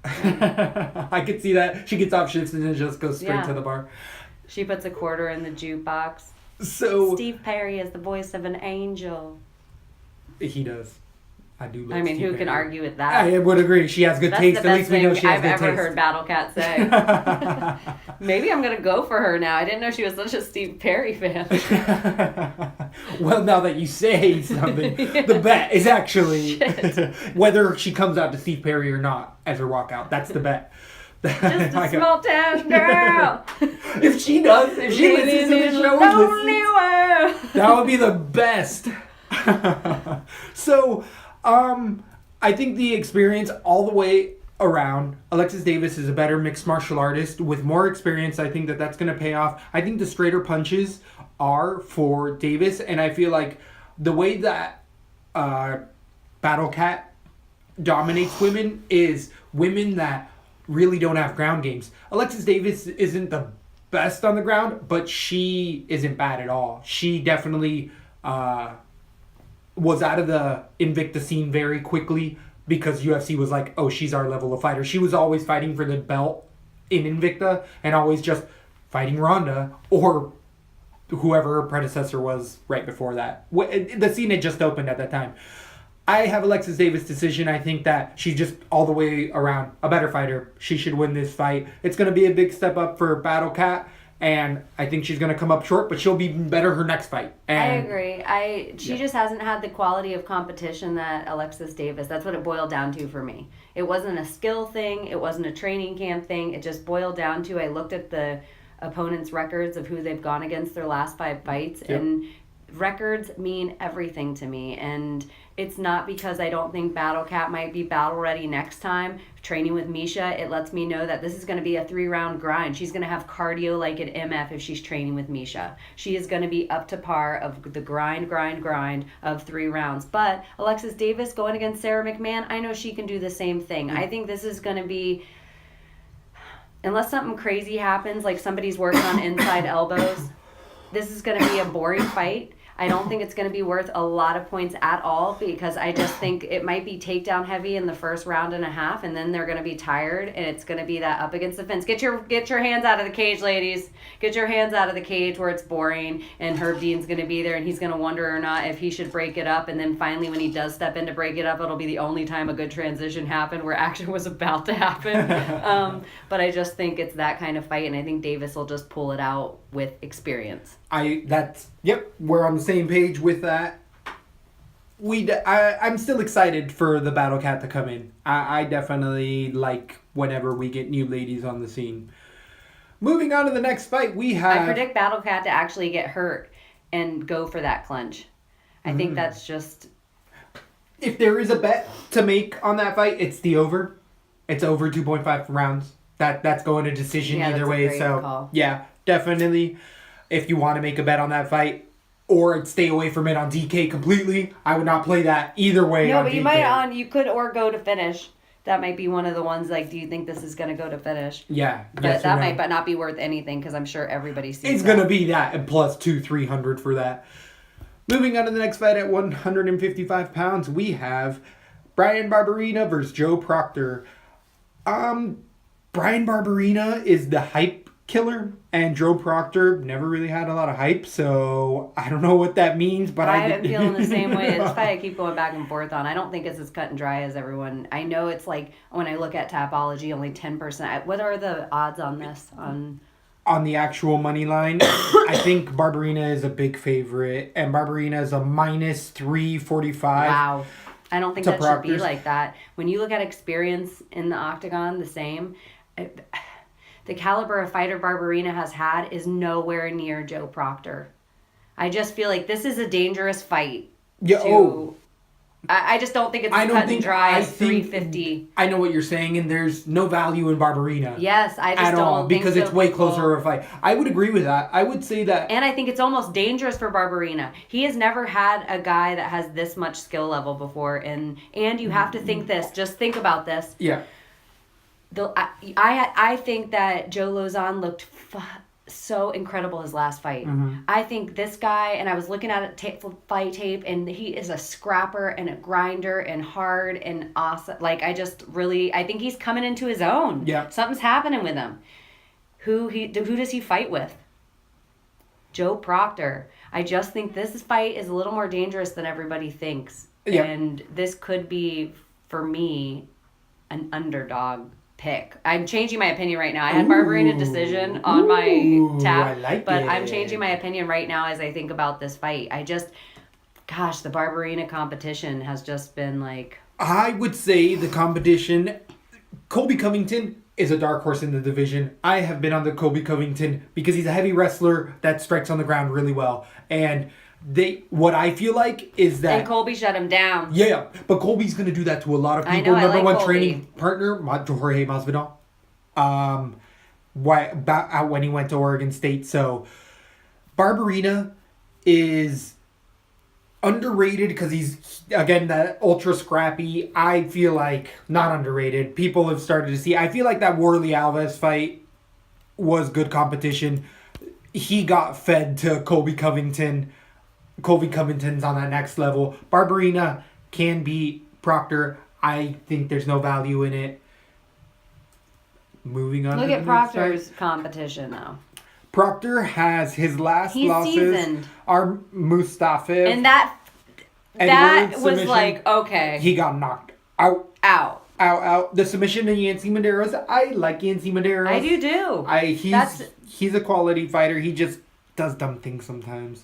I could see that. She gets off shifts and then just goes straight to the bar. She puts a quarter in the jukebox. So Steve Perry is the voice of an angel. He does. I do love I mean, Steve who can Perry. argue with that? I would agree. She has good taste. That's the At best least we know thing she has I've good ever taste. heard Battle Cat say. Maybe I'm going to go for her now. I didn't know she was such a Steve Perry fan. Well, now that you say something, the bet is actually whether she comes out to Steve Perry or not as her walkout. That's the bet. Just a small town girl. If she listens to the show, that would be the best. So, I think the experience all the way around, Alexis Davis is a better mixed martial artist with more experience. I think that's going to pay off. I think the straighter punches are for Davis, and I feel like the way that Battle Cat dominates women is women that really don't have ground games. Alexis Davis isn't the best on the ground, but she isn't bad at all. She definitely was out of the Invicta scene very quickly because UFC was like, oh, she's our level of fighter. She was always fighting for the belt in Invicta and always just fighting Ronda or whoever her predecessor was right before that. The scene had just opened at that time. I have Alexis Davis' decision. I think that she's just all the way around a better fighter. She should win this fight. It's going to be a big step up for Battle Cat. And I think she's going to come up short, but she'll be better her next fight. And I agree. She just hasn't had the quality of competition that Alexis Davis. That's what it boiled down to for me. It wasn't a skill thing. It wasn't a training camp thing. It just boiled down to I looked at the opponents' records of who they've gone against their last 5 fights. Yep. And records mean everything to me. And it's not because I don't think Battle Cat might be battle ready next time. Training with Miesha, it lets me know that this is going to be a 3-round grind. She's going to have cardio like an MF if she's training with Miesha. She is going to be up to par of the grind of 3 rounds. But Alexis Davis going against Sarah McMahon, I know she can do the same thing. I think this is going to be unless something crazy happens, like somebody's working on inside elbows, this is going to be a boring fight. I don't think it's going to be worth a lot of points at all because I just think it might be takedown heavy in the first round and a half, and then they're going to be tired, and it's going to be that up against the fence. Get your hands out of the cage, ladies. Get your hands out of the cage where it's boring, and Herb Dean's going to be there, and he's going to wonder or not if he should break it up, and then finally when he does step in to break it up, it'll be the only time a good transition happened where action was about to happen. But I just think it's that kind of fight, and I think Davis will just pull it out with experience. We're on the same page with that. I'm still excited for the Battle Cat to come in. I definitely like whenever we get new ladies on the scene. Moving on to the next fight, we have... I predict Battle Cat to actually get hurt and go for that clinch. I think that's just... If there is a bet to make on that fight, it's the over. It's over 2.5 rounds. That's going to decision either way. Great call. Yeah, definitely. If you want to make a bet on that fight, or stay away from it on DK completely, I would not play that either way. No, on but DK. you could or go to finish. That might be one of the ones, like, do you think this is going to go to finish? Yeah. But yes that no. might not be worth anything because I'm sure everybody sees It's going to be that, and plus 300 for that. Moving on to the next fight at 155 pounds, we have Brian Barberina versus Joe Proctor. Brian Barberina is the hype killer, and Joe Proctor never really had a lot of hype, so I don't know what that means, but I'm feeling the same way. This fight I keep going back and forth on. I don't think it's as cut and dry as everyone. I know it's like, when I look at Tapology, only 10%. What are the odds on this? On the actual money line, I think Barberina is a big favorite, and Barberina is a minus 345. Wow. I don't think that Proctor's. should be like that. When you look at experience in the octagon, the same... The caliber of fighter Barberina has had is nowhere near Joe Proctor. I just feel like this is a dangerous fight. I just don't think it's cut and dry as 350. I know what you're saying, and there's no value in Barberina. Yes, I just at don't all, think because so, it's way people. closer of a fight. I would agree with that. I would say that. And I think it's almost dangerous for Barberina. He has never had a guy that has this much skill level before, and you have to think this. Just think about this. Yeah. I think that Joe Lozon looked so incredible his last fight. I think this guy, and I was looking at fight tape, and he is a scrapper and a grinder and hard and awesome. Like, I think he's coming into his own. Yeah. Something's happening with him. Who does he fight with? Joe Proctor. I just think this fight is a little more dangerous than everybody thinks. Yeah. And this could be, for me, an underdog pick. I'm changing my opinion right now. I had Barberina decision on my tap, but I'm changing my opinion right now as I think about this fight. The Barberina competition has just been like... I would say the competition, Colby Covington is a dark horse in the division. I have been on the Colby Covington because he's a heavy wrestler that strikes on the ground really well. And what I feel like is that... And Colby shut him down. Yeah, but Colby's going to do that to a lot of people. I Number like one Colby. training partner, Jorge Masvidal, when he went to Oregon State. So Barberina is underrated because he's, again, that ultra scrappy. I feel like not underrated. People have started to see. I feel like that Worley Alves fight was good competition. He got fed to Colby Covington. Colby Covington's on that next level. Barberina can beat Proctor. I think there's no value in it. Moving on. Look at Proctor's competition, though. Proctor has his last He's losses seasoned. are Mustafa. And that was submission, like, okay. He got knocked out. Out. The submission to Yancy Medeiros. I like Yancy Medeiros. I do too. He's a quality fighter. He just does dumb things sometimes.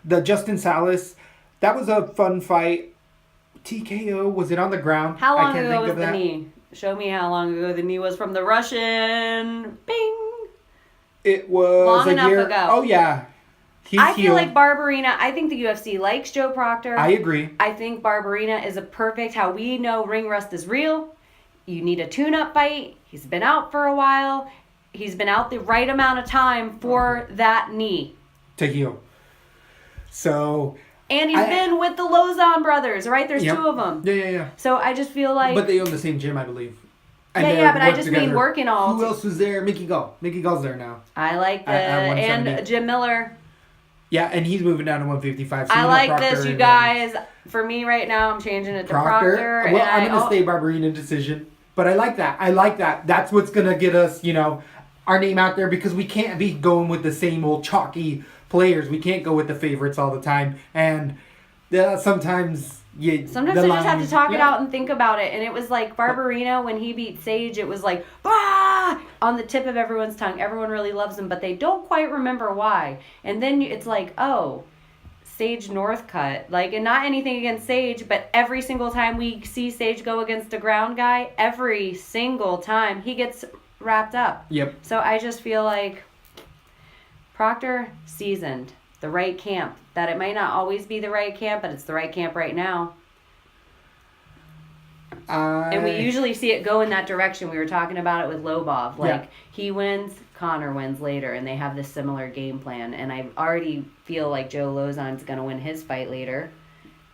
The Justin Salas, that was a fun fight. TKO, was it on the ground? How long ago was the knee? Show me how long ago the knee was from the Russian. Bing. It was long a enough year ago. Oh, yeah. I feel like Barberina, I think the UFC likes Joe Proctor. I agree. I think Barberina is a perfect, how we know ring rust is real. You need a tune-up fight. He's been out for a while. He's been out the right amount of time for that knee. To heal. So... And he's been with the Lozon brothers, right? There's two of them. Yeah. So I just feel like... But they own the same gym, I believe. And Yeah, they yeah, but I work just together. mean working all. Who else was there? Mickey Gall. Mickey Gall's there now. I like the At 170. and Jim Miller. Yeah, and he's moving down to 155. So I you know like Proctor this, you and, guys. For me right now, I'm changing it to Proctor. Well, and I'm going to stay Barberina decision. But I like that. I like that. That's what's going to get us, our name out there, because we can't be going with the same old chalky players. We can't go with the favorites all the time. And sometimes you just have to talk it out and think about it. And it was like Barberino, when he beat Sage, it was like, bah! On the tip of everyone's tongue. Everyone really loves him, but they don't quite remember why. And then it's like, oh, Sage Northcutt. Like, and not anything against Sage, but every single time we see Sage go against a ground guy, every single time he gets wrapped up. Yep. So I just feel like Proctor, seasoned, the right camp. That it might not always be the right camp, but it's the right camp right now. And we usually see it go in that direction. We were talking about it with Lobov. Like, he wins, Connor wins later, and they have this similar game plan. And I already feel like Joe Lozon's going to win his fight later.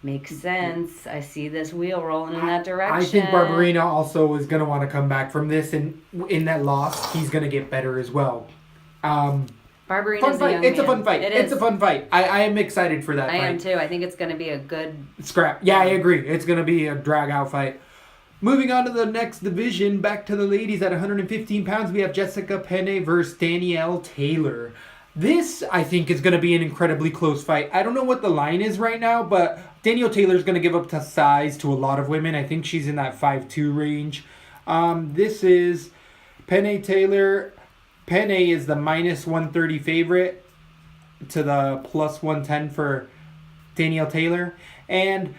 Makes sense. I see this wheel rolling in that direction. I think Barberina also is going to want to come back from this, and in that loss, he's going to get better as well. Barberina's fun fight. It's a fun fight. It's a fun fight. I am excited for that fight. I am too. I think it's going to be a good scrap. Yeah, I agree. It's going to be a drag-out fight. Moving on to the next division, back to the ladies at 115 pounds, we have Jessica Penne versus Danielle Taylor. This, I think, is going to be an incredibly close fight. I don't know what the line is right now, but Danielle Taylor is going to give up to size to a lot of women. I think she's in that 5'2" range. This is Penne Taylor. Penne is the minus 130 favorite to the plus 110 for Danielle Taylor. And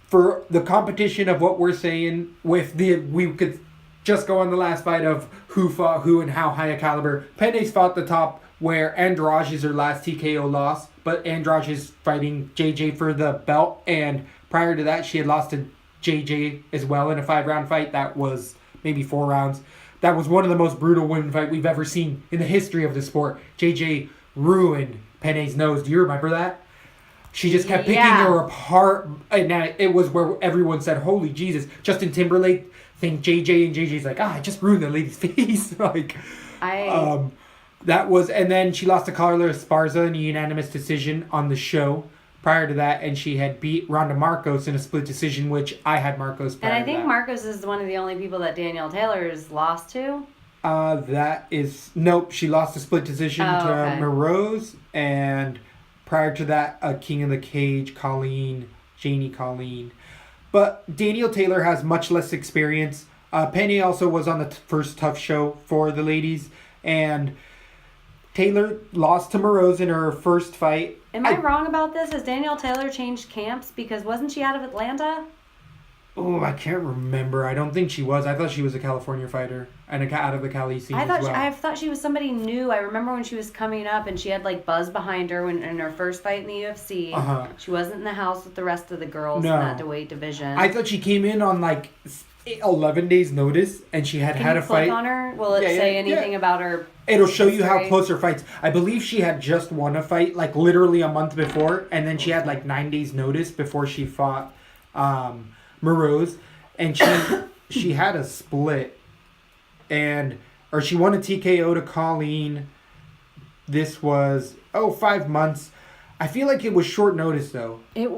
for the competition of what we're saying, we could just go on the last fight of who fought who and how high a caliber. Penne's fought the top, where Andrade is her last TKO loss, but Andrade is fighting JJ for the belt, and prior to that she had lost to JJ as well in a 5-round fight. That was maybe 4 rounds. That was one of the most brutal women fight we've ever seen in the history of the sport. JJ ruined Penne's nose. Do you remember that? She just kept picking her apart, and it was where everyone said, holy Jesus. Justin Timberlake think JJ, and JJ's like, I just ruined the lady's face. That was, and then she lost to Carla Esparza in a unanimous decision on the show prior to that, and she had beat Ronda Marcos in a split decision, which I had Marcos prior to that. And I think Marcos is one of the only people that Danielle Taylor's lost to. Nope, she lost a split decision to Morose, and prior to that, King of the Cage, Janie Colleen. But Danielle Taylor has much less experience. Penny also was on the first Tough Show for the ladies, and Taylor lost to Morose in her first fight. Am I wrong about this? Has Danielle Taylor changed camps? Because wasn't she out of Atlanta? Oh, I can't remember. I don't think she was. I thought she was a California fighter and out of the Cali scene as well. I thought she was somebody new. I remember when she was coming up and she had like buzz behind her in her first fight in the UFC. Uh-huh. She wasn't in the house with the rest of the girls in that weight division. I thought she came in on like 11 days notice, and she had a fight. Can you click on her? Will it say anything about her? It'll show you how close her fights. I believe she had just won a fight like literally a month before, and then she had like 9 days notice before she fought Morose, and she had a split, or she won a TKO to Colleen. This was 5 months. I feel like it was short notice though. It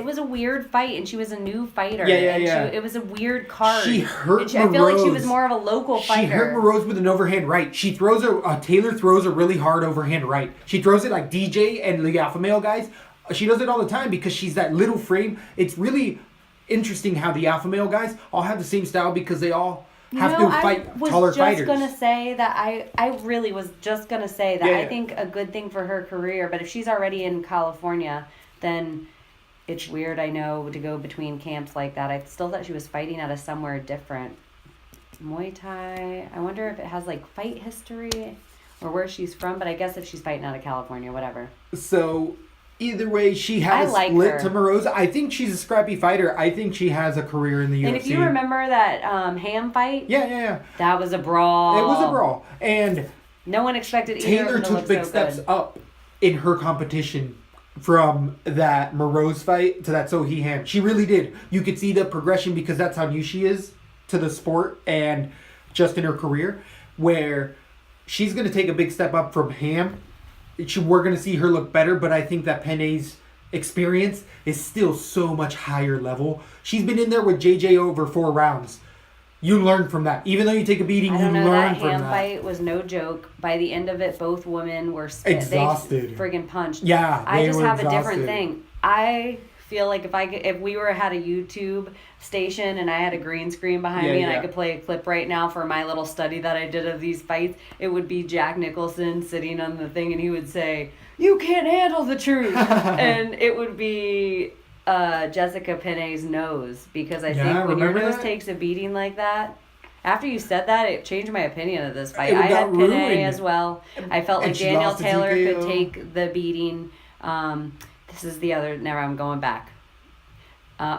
was a weird fight, and she was a new fighter. Yeah. It was a weird card. She hurt Morose. I feel like she was more of a local fighter. She hurt Morose with an overhand right. She throws Taylor throws a really hard overhand right. She throws it like DJ and the alpha male guys. She does it all the time because she's that little frame. It's really interesting how the alpha male guys all have the same style because they all have to fight taller fighters. I really was just going to say that I think a good thing for her career, but if she's already in California, then it's weird, I know, to go between camps like that. I still thought she was fighting out of somewhere different. Muay Thai. I wonder if it has like fight history or where she's from, but I guess if she's fighting out of California, whatever. So either way, she had a split to Morose. I think she's a scrappy fighter. I think she has a career in the UFC. And if you remember that Ham fight? Yeah. That was a brawl. It was a brawl. And no one expected either Taylor of them to took big steps up in her competition from that Morose fight to that Sohee Ham. She really did. You could see the progression because that's how new she is. to the sport and just in her career, where she's going to take a big step up from Ham. We're going to see her look better, but I think that Pene's experience is still so much higher level. She's been in there with JJ over 4 rounds. You learn from that. Even though you take a beating, you learn from that. That Ham fight was no joke. By the end of it, both women were exhausted. They friggin' punched. Yeah, I just have a different thing. I feel like if we had a YouTube station and I had a green screen behind me and I could play a clip right now for my little study that I did of these fights, it would be Jack Nicholson sitting on the thing and he would say, "You can't handle the truth," and it would be Jessica Pene's nose, because I think when your nose takes a beating like that, after you said that, it changed my opinion of this fight. I had Pene as well. I felt like Danielle Taylor could take the beating. This is the other. Never. I'm going back.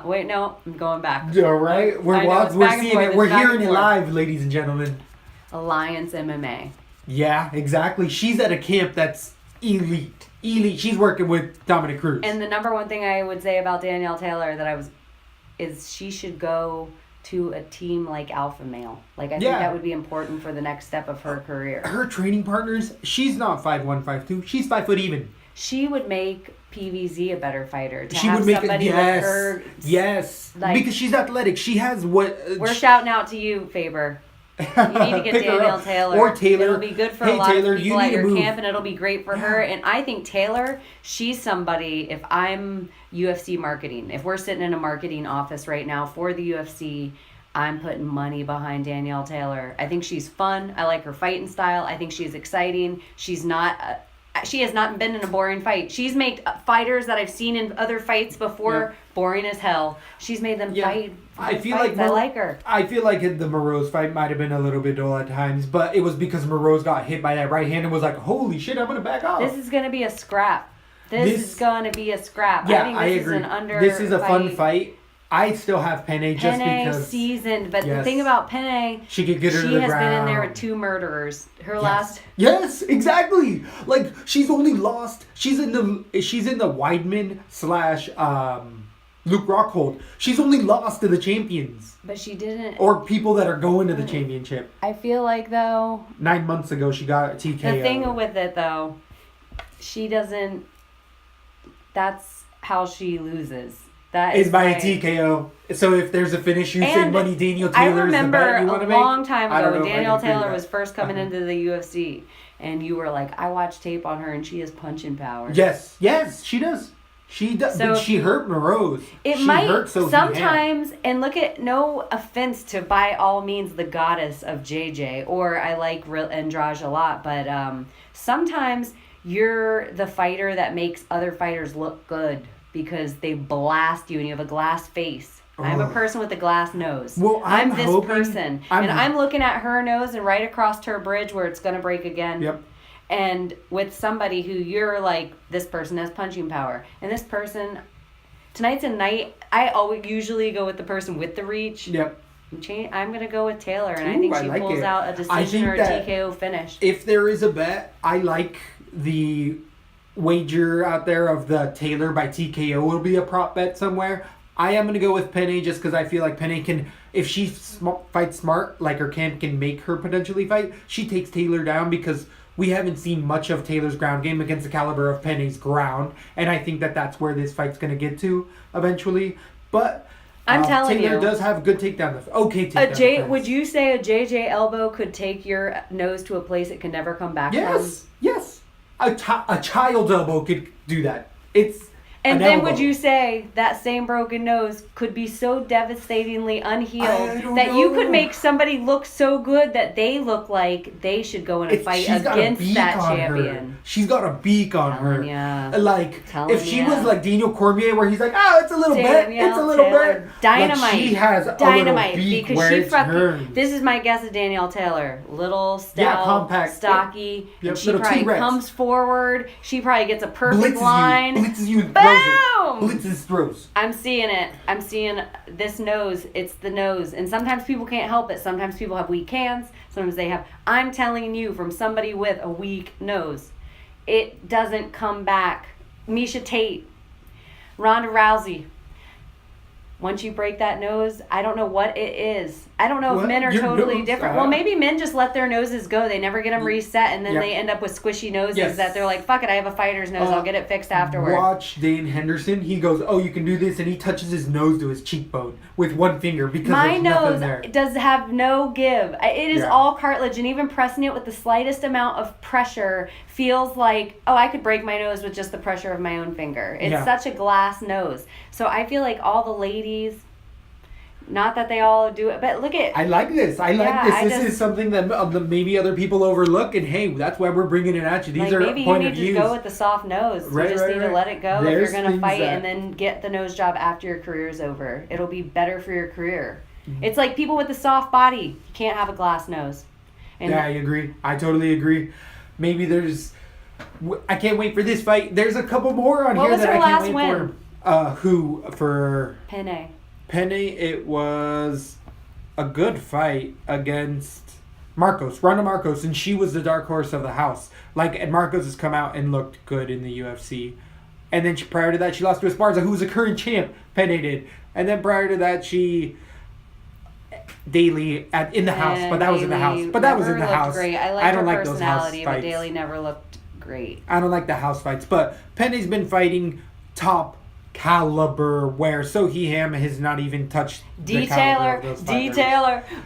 Wait, no, I'm going back. All right, we're seeing it. We're hearing it live, ladies and gentlemen. Alliance MMA. Yeah, exactly. She's at a camp that's elite. She's working with Dominic Cruz. And the number one thing I would say about Danielle Taylor is she should go to a team like Alpha Male. Like, I think that would be important for the next step of her career. Her training partners, she's not 5'1", 5'2". She's 5 foot even. She would make PVZ a better fighter. She would make somebody with her. Yes, like, because she's athletic. She has what. We're shouting out to you, Faber. You need to get Danielle Taylor. Or Taylor. It'll be good for a lot of people at your camp, and it'll be great for her. And I think Taylor, she's somebody, if I'm UFC marketing, if we're sitting in a marketing office right now for the UFC, I'm putting money behind Danielle Taylor. I think she's fun. I like her fighting style. I think she's exciting. She has not been in a boring fight. She's made fighters that I've seen in other fights before boring as hell. She's made them fight. I like her. I feel like the Moroz fight might have been a little bit dull at times, but it was because Moroz got hit by that right hand and was like, "Holy shit, I'm gonna back off." This is gonna be a scrap. This is gonna be a scrap. Yeah, I think this is this is a fun fight. I still have Pene just because seasoned, but the thing about Pene, she could get her to the ground. She has been in there with 2 murderers. Her last. Yes, exactly. Like, she's only lost. She's in the Weidman / Luke Rockhold. She's only lost to the champions. But she didn't. Or people that are going to the championship. I feel like, though, 9 months ago she got a TKO. The thing with it, though, she doesn't. That's how she loses. That is by a TKO. So if there's a finish, you say Money Danielle Taylor is the bet you want to make? I remember a long time ago when Danielle Taylor was first coming into the UFC, and you were like, I watched tape on her and she has punching power. Yes, she does. She does. So but she hurt Moroz. She might sometimes, and look at, no offense to by all means the goddess of JJ, or I like Andrade a lot, but sometimes you're the fighter that makes other fighters look good, because they blast you and you have a glass face. I'm a person with a glass nose. Well, I'm this person. And I'm looking at her nose and right across her bridge where it's going to break again. Yep. And with somebody who you're like, this person has punching power. And this person, tonight's a night, I always usually go with the person with the reach. Yep. I'm going to go with Taylor, and I think she pulls out a decision or a TKO finish. If there is a bet, I like the wager out there of the Taylor by TKO will be a prop bet somewhere. I am going to go with Pene just because I feel like Pene can, if she fights smart, like her camp can make her potentially fight, she takes Taylor down, because we haven't seen much of Taylor's ground game against the caliber of Pene's ground, and I think that that's where this fight's going to get to eventually. But I'm telling Taylor you, does have a good takedown. Takedown. Would you say a JJ elbow could take your nose to a place it can never come back from? Yes. A child's elbow could do that. And then would you say that same broken nose could be so devastatingly unhealed that you could make somebody look so good that they look like they should go in a fight against that champion? She's got a beak on her. Ya. Like, if she was like Daniel Cormier, where he's like, it's a little bit, it's a little bit. Dynamite. Like, she has a little beak because where it's turned. This is my guess of Danielle Taylor. Little, stout, compact, stocky. And she probably comes forward. She probably gets a perfect line. Blitzes you. Boom! Blitzes throws. I'm seeing it. I'm seeing this nose. It's the nose. And sometimes people can't help it. Sometimes people have weak hands. Sometimes they have. I'm telling you, from somebody with a weak nose, it doesn't come back. Misha Tate, Ronda Rousey. once you break that nose, I don't know what it is. I don't know if What? men are Your totally nose, different. Well, maybe men just let their noses go. They never get them reset, and then Yep. they end up with squishy noses Yes. that they're like, fuck it, I have a fighter's nose. I'll get it fixed afterward. Watch Dane Henderson. He goes, "Oh, you can do this," and he touches his nose to his cheekbone with one finger because My there's nothing nose there. does have no give. It is Yeah. all cartilage, and even pressing it with the slightest amount of pressure feels like, oh, I could break my nose with just the pressure of my own finger. It's Yeah. such a glass nose. So I feel like all the ladies, not that they all do it, but look at... I like this. I like Yeah, this. I This just- is something that maybe other people overlook, and hey, that's why we're bringing it at you. These Like, are maybe you point need of to views. go with the soft nose. Right, You just right, need right. to let it go There's if you're going to things fight that- and then get the nose job after your career's over. It'll be better for your career. Mm-hmm. It's like people with a soft body. You can't have a glass nose. And Yeah, I agree. I totally agree. Maybe there's... I can't wait for this fight. There's a couple more on What here was that her I can't last wait win? for. Who? For Penne. Penny, it was a good fight against Marcos, Ronda Marcos, and she was the dark horse of the house. And Marcos has come out and looked good in the UFC. And then prior to that, she lost to Esparza, who was a current champ. Penny did. And then prior to that, she... Daly in the house, but that was in the house. But that was in the looked house. Great. I liked I don't her like those house personality, but fights. Daly never looked great. I don't like the house fights, but Penny's been fighting top caliber where Sohee Ham has not even touched the caliber of those fighters.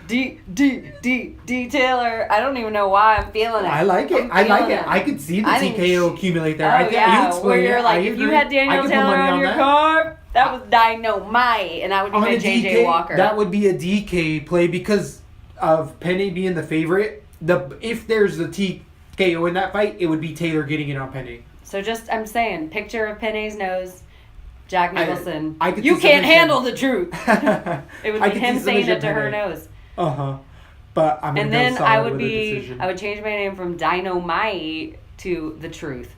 Detailer. I don't even know why I'm feeling it. I like it. I'm I like feeling it. I could see the I think TKO accumulate there. Oh I yeah, you explain where you're it. like, I if you agree. had I Daniel could put Taylor money on your that. card, that was dynamite, and I would be On my a JJ DK, Walker. that would be a DK play because of Penny being the favorite. If there's a TKO in that fight, it would be Taylor getting it on Penny. So I'm saying, picture of Penny's nose, Jack Nicholson. I could You see can't submission. handle the truth. It would I be could him see saying submission it to her Penny. nose. But I'm gonna And go then solid I would with a be, decision. I would change my name from Dynamite to The Truth.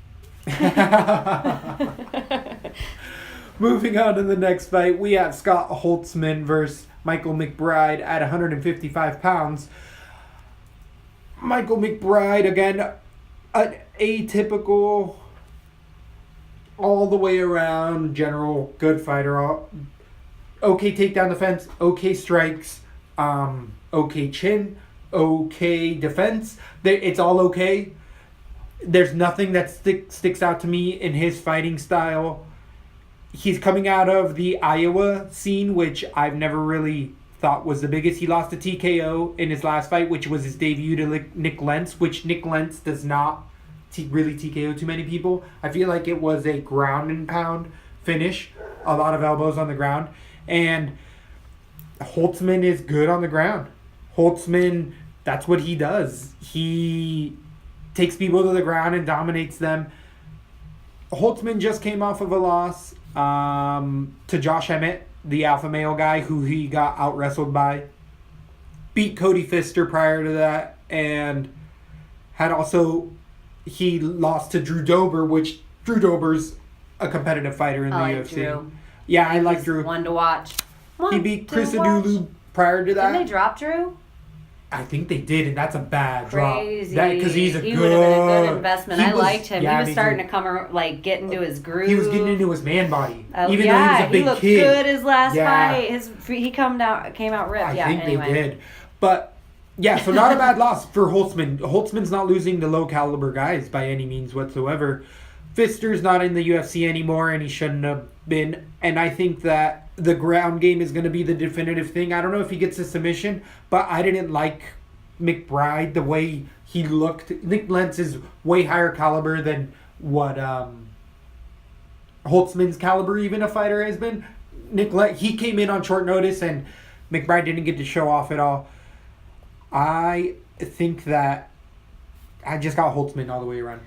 Moving on to the next fight, we have Scott Holtzman versus Michael McBride at 155 pounds. Michael McBride, again, an atypical, all the way around, general good fighter. Okay takedown defense, okay strikes, okay chin, okay defense. It's all okay. There's nothing that sticks out to me in his fighting style. He's coming out of the Iowa scene, which I've never really thought was the biggest. He lost to TKO in his last fight, which was his debut to Nick Lentz, which Nick Lentz does not really TKO too many people. I feel like it was a ground and pound finish, a lot of elbows on the ground. And Holtzman is good on the ground. Holtzman, that's what he does. He takes people to the ground and dominates them. Holtzman just came off of a loss to Josh Emmett, the alpha male guy who he got out wrestled by. Beat Cody Pfister prior to that, and he lost to Drew Dober, which Drew Dober's a competitive fighter in the UFC. Drew. Yeah, I like He's Drew. One to watch. He beat Chris Adulu prior to that. Didn't they drop Drew? I think they did, and that's a bad Crazy. drop. Because he would have been a good investment. I liked him. Yeah, he was me starting too. to come, get into his groove. He was getting into his man body, Oh, even though he was a big looked kid. good his last Yeah. fight. He came out ripped. I think anyway. they did, but yeah, so not a bad loss for Holtzman. Holtzman's not losing to low caliber guys by any means whatsoever. Pfister's not in the UFC anymore, and he shouldn't have been. And I think that the ground game is going to be the definitive thing. I don't know if he gets a submission, but I didn't like McBride the way he looked. Nick Lentz is way higher caliber than what Holtzman's caliber, even a fighter, has been. He came in on short notice, and McBride didn't get to show off at all. I think that I just got Holtzman all the way around.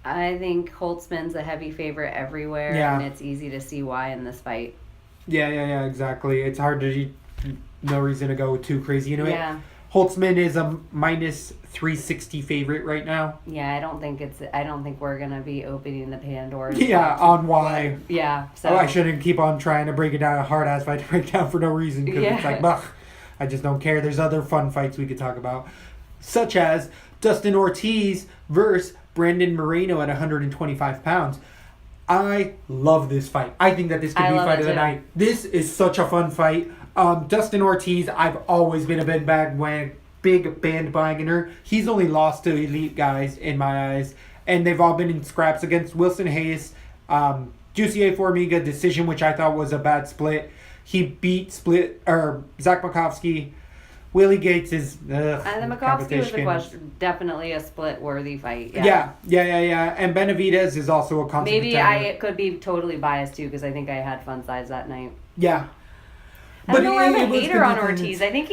I think Holtzman's a heavy favorite everywhere, Yeah. and it's easy to see why in this fight. Yeah, exactly. It's hard to... No reason to go too crazy into it. Yeah. Holtzman is a minus 360 favorite right now. Yeah, I don't think we're gonna be opening the Pandora's Yeah, box. on why. Yeah, so Oh, I shouldn't keep on trying to break it down. A hard ass fight to break down for no reason because it's Yeah. like, ugh, I just don't care. There's other fun fights we could talk about, such as Dustin Ortiz versus Brandon Moreno at 125 pounds. I love this fight. I think that this could I be love fight it of the too. night. This is such a fun fight. Dustin Ortiz, I've always been a big bandwagoner. He's only lost to elite guys in my eyes, and they've all been in scraps against Wilson Hayes, Jussier Formiga decision, which I thought was a bad split. He beat Zach Makovsky. Willie Gates is And the Makovsky was definitely a split-worthy fight. Yeah. And Benavidez is also a constant Maybe contender. I could be totally biased too because I think I had fun sides that night. Yeah. I don't know why I'm it a was hater on good Ortiz. I think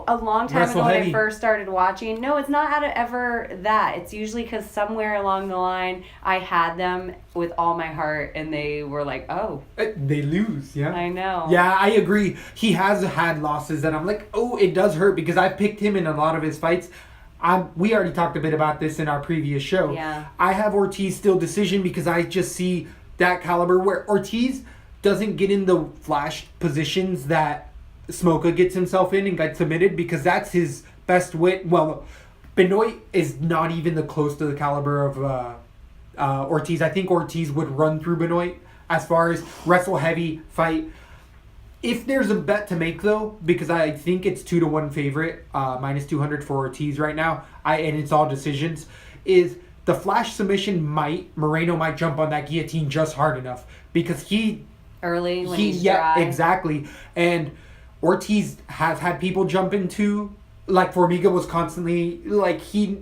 a long time Wrestle ago when heavy. I first started watching, no, it's not ever that. It's usually because somewhere along the line I had them with all my heart and they were like, oh. They lose, yeah. I know. Yeah, I agree. He has had losses that I'm like, oh, it does hurt because I've picked him in a lot of his fights. We already talked a bit about this in our previous show. Yeah. I have Ortiz still decision because I just see that caliber where Ortiz doesn't get in the flash positions that Smoka gets himself in and gets submitted because that's his best wit. Well, Benoit is not even close to the caliber of Ortiz. I think Ortiz would run through Benoit as far as wrestle heavy fight. If there's a bet to make though, because I think it's 2-1 favorite, minus 200 for Ortiz right now, and it's all decisions, is the flash submission Moreno might jump on that guillotine just hard enough because Early when he's dry. Exactly. And Ortiz has had people jump into, like Formiga was constantly, like he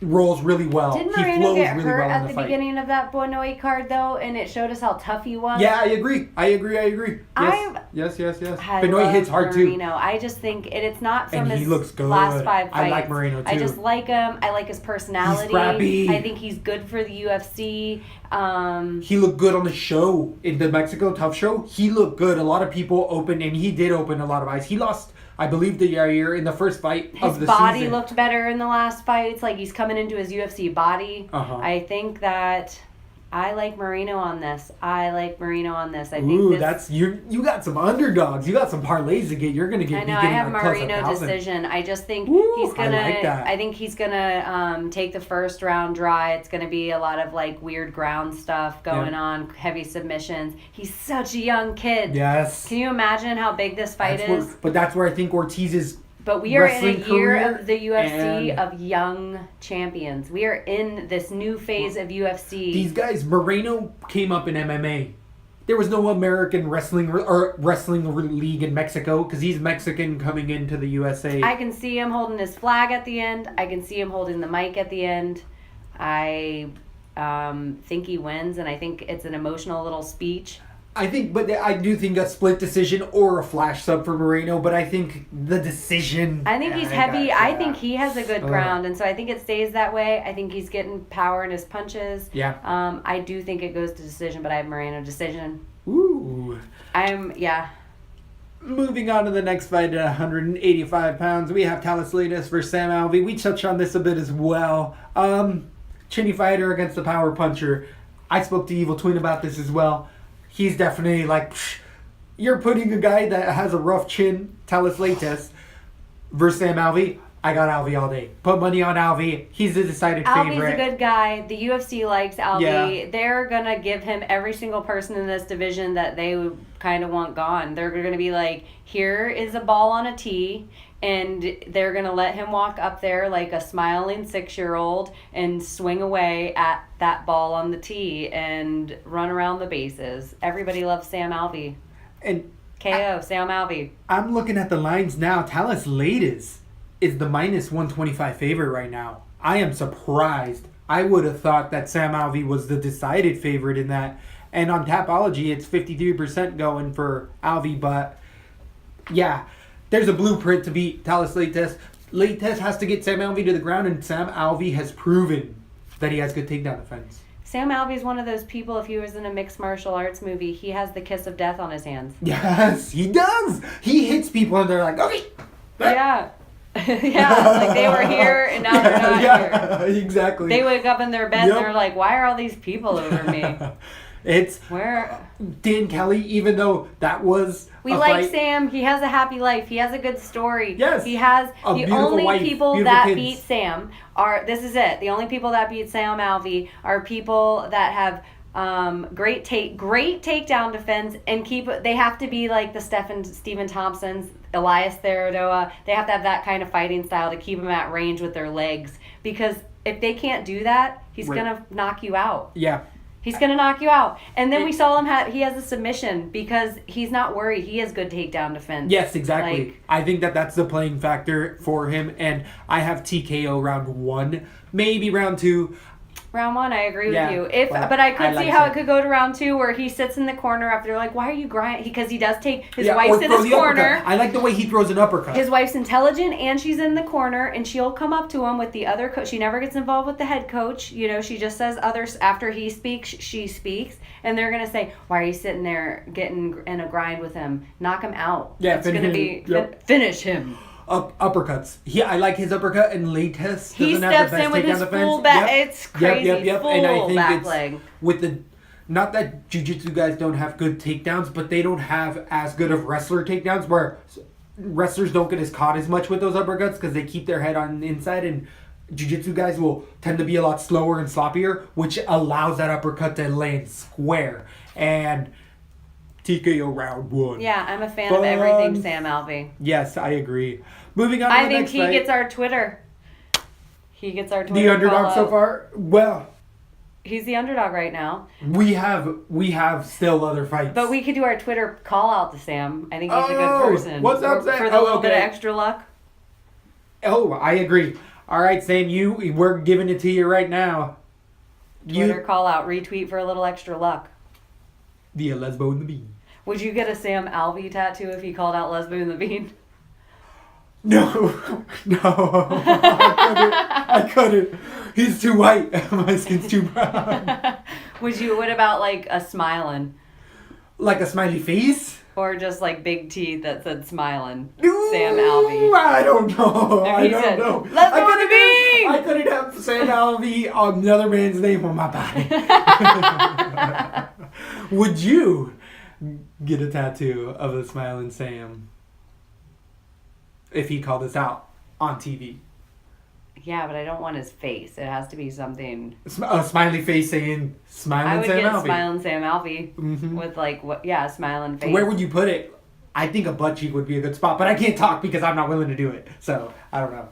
rolls really well. Didn't He Moreno flows get really hurt well in at the fight. beginning of that Benoit card though, and it showed us how tough he was? Yeah, I agree. Yes. I Benoit love hits hard Moreno. too. I just think it's not from And he his looks good. last 5 fights. I like Moreno too. I just like him. I like his personality. He's scrappy. I think he's good for the UFC. He looked good on the show, in the Mexico Tough Show. He looked good. A lot of people opened, and he did open a lot of eyes. He lost, I believe, the Yair in the first fight of the His body season. looked better in the last fights. Like he's coming into his UFC body. Uh-huh. I think that I like Moreno on this. I think Ooh, this, that's you got some underdogs. You got some parlays to get. You're gonna get. I know. be I getting have like plus Moreno 1,000. decision. I just think Woo, he's gonna. I like that. I think he's gonna take the first round dry. It's gonna be a lot of like weird ground stuff going on, heavy submissions. He's such a young kid. Yes. Can you imagine how big this fight is? That's where I think Ortiz is. But we are in wrestling a year career of the UFC and- of young champions. We are in this new phase of UFC. These guys, Moreno came up in MMA. There was no American wrestling league in Mexico because he's Mexican coming into the USA. I can see him holding his flag at the end. I can see him holding the mic at the end. I think he wins, and I think it's an emotional little speech. I do think a split decision or a flash sub for Moreno, but I think the decision. I think he's heavy. I think he has a good ground, and so I think it stays that way. I think he's getting power in his punches. Yeah. I do think it goes to decision, but I have Moreno decision. Ooh. Moving on to the next fight at 185 pounds, we have Talaslidas versus Sam Alvey. We touched on this a bit as well. Chinny fighter against the power puncher. I spoke to Evil Twin about this as well. He's definitely like, you're putting a guy that has a rough chin, Talaslidas, versus Sam Alvey. I got Alvey all day. Put money on Alvey. He's the decided favorite. Alvey's a good guy. The UFC likes Alvey. Yeah. They're going to give him every single person in this division that they would kind of want gone. They're going to be like, here is a ball on a tee, and they're going to let him walk up there like a smiling 6-year-old and swing away at that ball on the tee and run around the bases. Everybody loves Sam Alvey. And KO, Sam Alvey. I'm looking at the lines now. Talaslidas is the minus 125 favorite right now. I am surprised. I would have thought that Sam Alvey was the decided favorite in that. And on Tapology, it's 53% going for Alvey. But, yeah, there's a blueprint to beat Talaslidas. Leites has to get Sam Alvey to the ground, and Sam Alvey has proven that he has good takedown defense. Sam Alvey's one of those people, if he was in a mixed martial arts movie, he has the kiss of death on his hands. Yes, he does. He hits people, and they're like, okay. Yeah. Yeah, like they were here and now they're not here. Exactly. They wake up in their bed Yep. and they're like, why are all these people over me? It's Where? Dan Kelly, even though that was We a like fight. Sam. He has a happy life. He has a good story. Yes. He has A the beautiful only wife, people beautiful that kids. beat Sam are, this is it. The only people that beat Sam Alvey are people that have Great takedown defense, and they have to be like the Stephen Thompsons, Elias Theodora. They have to have that kind of fighting style to keep him at range with their legs, because if they can't do that, he's gonna knock you out. Yeah. He's going to knock you out. And then we saw him he has a submission because he's not worried. He has good takedown defense. Yes, exactly. I think that's the playing factor for him. And I have TKO round 1, maybe round 2. Round 1, I agree with you. But I could see how it could go to round 2 where he sits in the corner after they're like, why are you grinding? Because he does take his wife's in his corner. I like the way he throws an uppercut. His wife's intelligent and she's in the corner, and she'll come up to him with the other coach. She never gets involved with the head coach. You know, she just says others after he speaks, she speaks. And they're going to say, why are you sitting there getting in a grind with him? Knock him out. Yeah, it's going to be finish him. Uppercuts. I like his uppercut, and Latex he steps in with his full back. It's crazy. Full and I think back leg. With the, not that jiu-jitsu guys don't have good takedowns, but they don't have as good of wrestler takedowns, where wrestlers don't get as caught as much with those uppercuts because they keep their head on the inside, and jiu-jitsu guys will tend to be a lot slower and sloppier, which allows that uppercut to land square. And TKO round 1. Yeah, I'm a fan of everything Sam Alvey. Yes, I agree. Moving on to the next fight. I think he gets our Twitter. The underdog so far? Well, he's the underdog right now. We have still other fights. But we could do our Twitter call out to Sam. I think he's a good person. What's up, Sam? For the little bit of extra luck. Oh, I agree. All right, Sam, we're giving it to you right now. Twitter call out, retweet for a little extra luck. The Lesbo and the Bean. Would you get a Sam Alvey tattoo if he called out Lesbo and the Bean? No. I couldn't. He's too white. My skin's too brown. What about like a smiling? Like a smiley face? Or just like big teeth that said smiling? Sam Alvey. I don't know. I don't know. Let's go to Bean! I couldn't have Sam Alvey on another man's name on my body. Would you get a tattoo of a smiling Sam if he called us out on TV? Yeah, but I don't want his face. It has to be something. A smiley face saying smiling Sam Alvey. I would get smiling Sam Alvey with a smiling face. Where would you put it? I think a butt cheek would be a good spot, but I can't talk because I'm not willing to do it. So I don't know.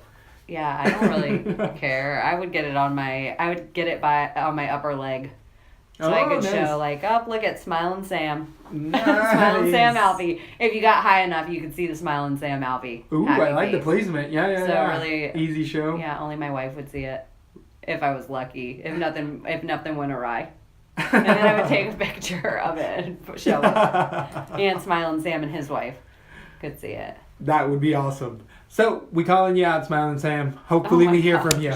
Yeah, I don't really care. I would get it on my upper leg. So I could show look at Smiling Sam. Nice. Smiling Sam Alvey. If you got high enough, you could see the Smiling Sam Alvey. Ooh, I like the placement. Yeah. So really easy show. Yeah, only my wife would see it. If I was lucky. If nothing went awry. And then I would take a picture of it and show it. And Smiling Sam and his wife could see it. That would be awesome. So, we calling you out, Smiling Sam. Hopefully we hear from you.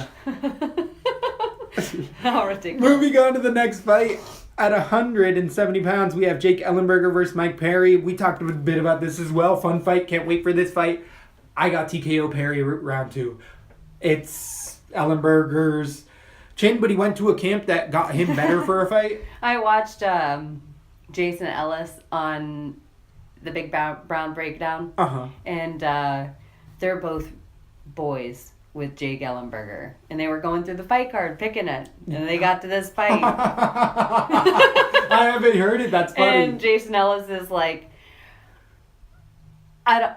How ridiculous. Moving on to the next fight. At 170 pounds, we have Jake Ellenberger versus Mike Perry. We talked a bit about this as well. Fun fight. Can't wait for this fight. I got TKO Perry round 2. It's Ellenberger's chin, but he went to a camp that got him better for a fight. I watched Jason Ellis on the Big Brown Breakdown. Uh-huh. And they're both boys with Jake Ellenberger. And they were going through the fight card, picking it. And they got to this fight. I haven't heard it. That's funny. And Jason Ellis is like, I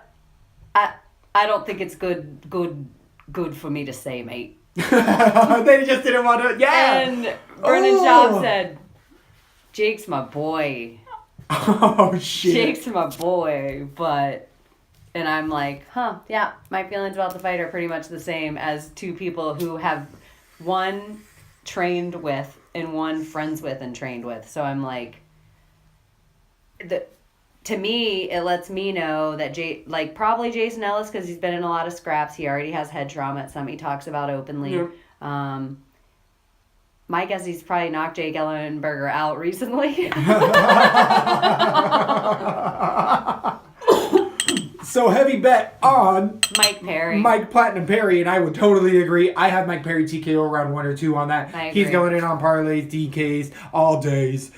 don't think it's good for me to say, mate. They just didn't want to. Yeah. And Brennan Schaub said, Jake's my boy. Oh, shit. Jake's my boy, but... And I'm like, yeah, my feelings about the fight are pretty much the same as two people who have one trained with and one friends with and trained with. So I'm like, to me, it lets me know that probably Jason Ellis, because he's been in a lot of scraps. He already has head trauma at some he talks about openly. Yeah. My guess he's probably knocked Jake Ellenberger out recently. So heavy bet on Mike Perry. Mike Platinum Perry, and I would totally agree. I have Mike Perry TKO around 1 or 2 on that. He's going in on parlays, DKs, all days.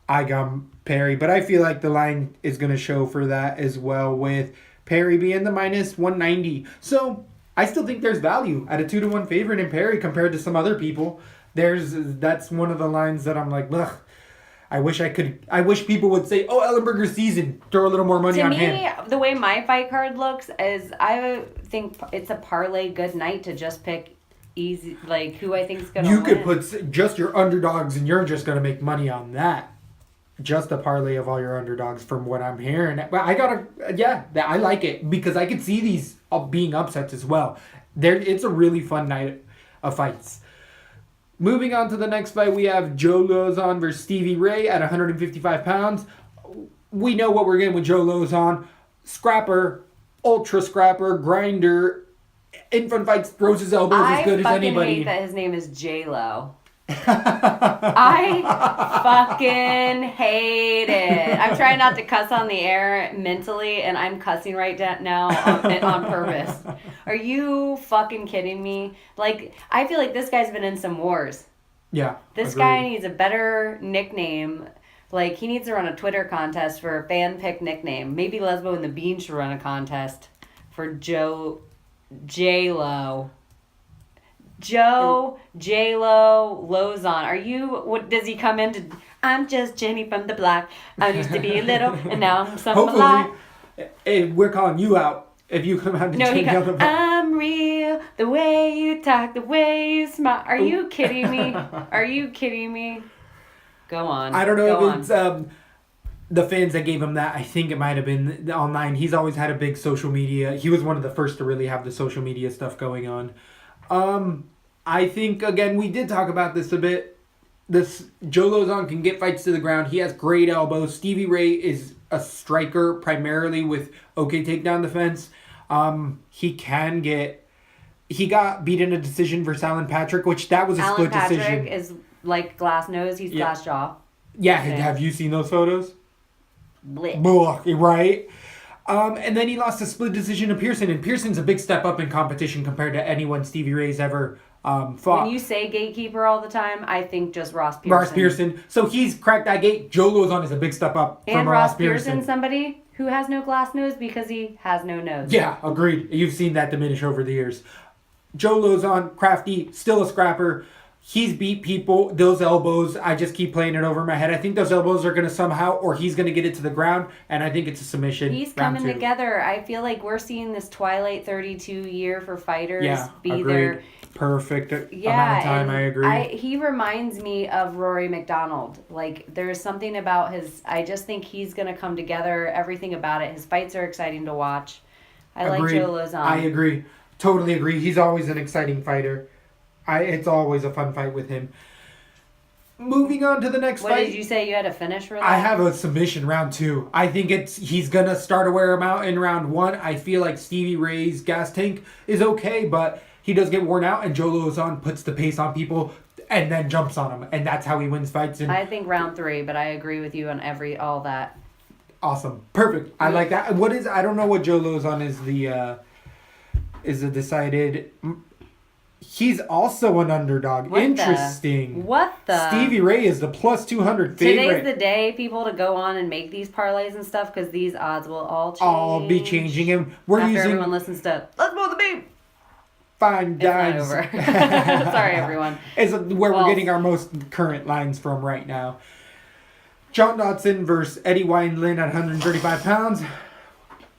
I got Perry, but I feel like the line is going to show for that as well, with Perry being the minus 190. So I still think there's value at a 2-1 favorite in Perry compared to some other people. That's one of the lines that I'm like, ugh. I wish people would say, "Oh, Ellenberger's season, throw a little more money To on me, him." the way my fight card looks is I think it's a parlay good night to just pick easy, like who I think is going to You win. could put just your underdogs, and you're just gonna make money on that. Just a parlay of all your underdogs, from what I'm hearing. But I like it because I could see these being upsets as well. It's a really fun night of fights. Moving on to the next fight, we have Joe Lozon versus Stevie Ray at 155 pounds. We know what we're getting with Joe Lozon. Scrapper, ultra scrapper, grinder. In front fights, throws his elbows as good as anybody. I hate that his name is J-Lo. I fucking hate it. I'm trying not to cuss on the air mentally, and I'm cussing right now on purpose. Are you fucking kidding me? Like, I feel like this guy's been in some wars. Yeah. This agreed. guy needs a better nickname. Like, he needs to run a Twitter contest for a fan pick nickname. Maybe Lesbo and the Bean should run a contest for J-Lo. Joe, J-Lo, Lozon. What does he come into? I'm just Jenny from the block. I used to be a little, and now I'm some a lot. Hopefully, we're calling you out if you come out to Jenny on the block. I'm real, the way you talk, the way you smile. Are you kidding me? Are you kidding me? Go on. I don't know if it's the fans that gave him that. I think it might have been online. He's always had a big social media. He was one of the first to really have the social media stuff going on. I think, again, we did talk about this a bit. This Joe Lozon can get fights to the ground. He has great elbows. Stevie Ray is a striker primarily with okay takedown defense. He got beat in a decision versus Alan Patrick, which that was a split decision. Alan Patrick is like glass nose. He's glass jaw. Yeah, have you seen those photos? Blech. Right? And then he lost a split decision to Pearson, and Pearson's a big step up in competition compared to anyone Stevie Ray's ever fought. When you say gatekeeper all the time, I think just Ross Pearson. Ross Pearson. So he's cracked that gate. Joe Lozon is a big step up from Ross Pearson. Somebody who has no glass nose because he has no nose. Yeah, agreed. You've seen that diminish over the years. Joe Lozon, crafty, still a scrapper. He's beat people. Those elbows, I just keep playing it over my head. I think those elbows are going to somehow, or he's going to get it to the ground, and I think it's a submission. He's coming together. I feel like we're seeing this Twilight 32 year for fighters be agreed. there. Perfect amount of time, I agree. He reminds me of Rory McDonald. Like, there's something about I just think he's going to come together. Everything about it. His fights are exciting to watch. I like Joe Lozon. I agree. Totally agree. He's always an exciting fighter. It's always a fun fight with him. Moving on to the next fight. What did you say you had a finish for that? I have a submission round 2. I think he's going to start to wear him out in round 1. I feel like Stevie Ray's gas tank is okay, but he does get worn out, and Joe Lozon puts the pace on people and then jumps on them, and that's how he wins fights. And I think round 3, but I agree with you on all that. Awesome. Perfect. I like that. I don't know what Joe Lozon is the decided... He's also an underdog. Interesting. What the? Stevie Ray is the plus 200 favorite. Today's the day, people, to go on and make these parlays and stuff, because these odds will all change. I'll be changing him. After everyone listens to Let's Blow the Beam. Fine dimes. It's not over. Sorry, everyone. It's where we're getting our most current lines from right now. John Dodson versus Eddie Wineland at 135 pounds.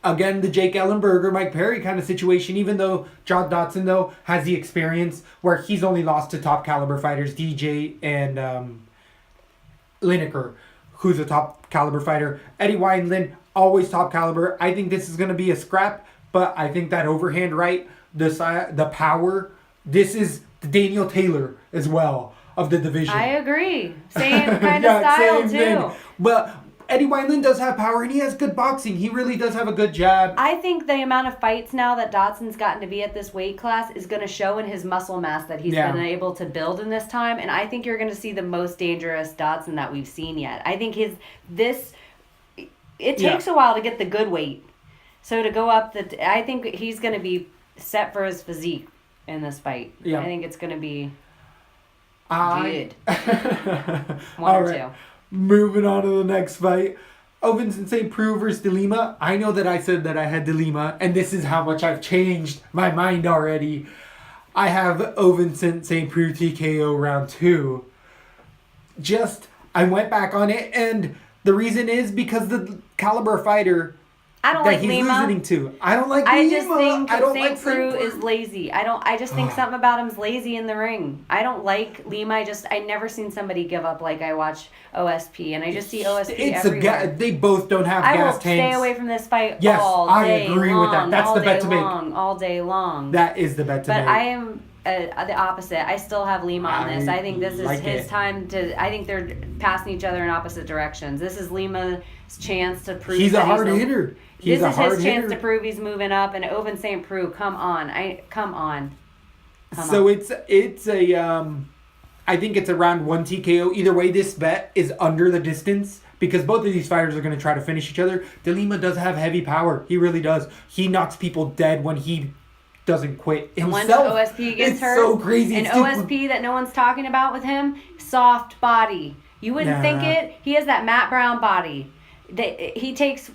Again, the Jake Ellenberger, Mike Perry kind of situation, even though John Dodson, though, has the experience where he's only lost to top caliber fighters, DJ and Lineker, who's a top caliber fighter. Eddie Wineland, always top caliber. I think this is going to be a scrap, but I think that overhand right, the power, this is the Daniel Taylor as well of the division. I agree. Same kind of style, too. Thing. But Eddie Wineland does have power, and he has good boxing. He really does have a good jab. I think the amount of fights now that Dodson's gotten to be at this weight class is going to show in his muscle mass that he's been able to build in this time. And I think you're going to see the most dangerous Dodson that we've seen yet. I think it takes a while to get the good weight. So to go up, I think he's going to be set for his physique in this fight. Yeah. I think it's going to be good. One or two. Moving on to the next fight. Ovince St. Preux versus De Lima. I know that I said that I had De Lima, and this is how much I've changed my mind already. I have Ovince St. Preux TKO round 2. I went back on it, and the reason is because the caliber fighter I don't that like he's Lima. losing to. I don't like I Lima. just think I don't St. like Preux St. is lazy. I just think something about him's lazy in the ring. I don't like Lima. I never seen somebody give up like I watch OSP, and I just see OSP everywhere. They both don't have I gas will tanks. stay away from this fight Yes, all I day agree with that. long, That's all the day bet to make. long, all day long. That is the bet to But make. I am the opposite. I still have Lima on this. I think this is like his it. time to. I think they're passing each other in opposite directions. This is Lima's chance to prove He's a that hard hitter. He's this a is hard his chance hitter. to prove he's moving up. And Oven St. Preux, come on, come on. So it's a I think it's around 1 TKO. Either way, this bet is under the distance because both of these fighters are going to try to finish each other. De Lima does have heavy power. He really does. He knocks people dead when he doesn't quit himself. Once OSP gets it's hurt, so crazy. and It's too- OSP that no one's talking about with him, soft body. You wouldn't think Nah. it. He has that Matt Brown body. He takes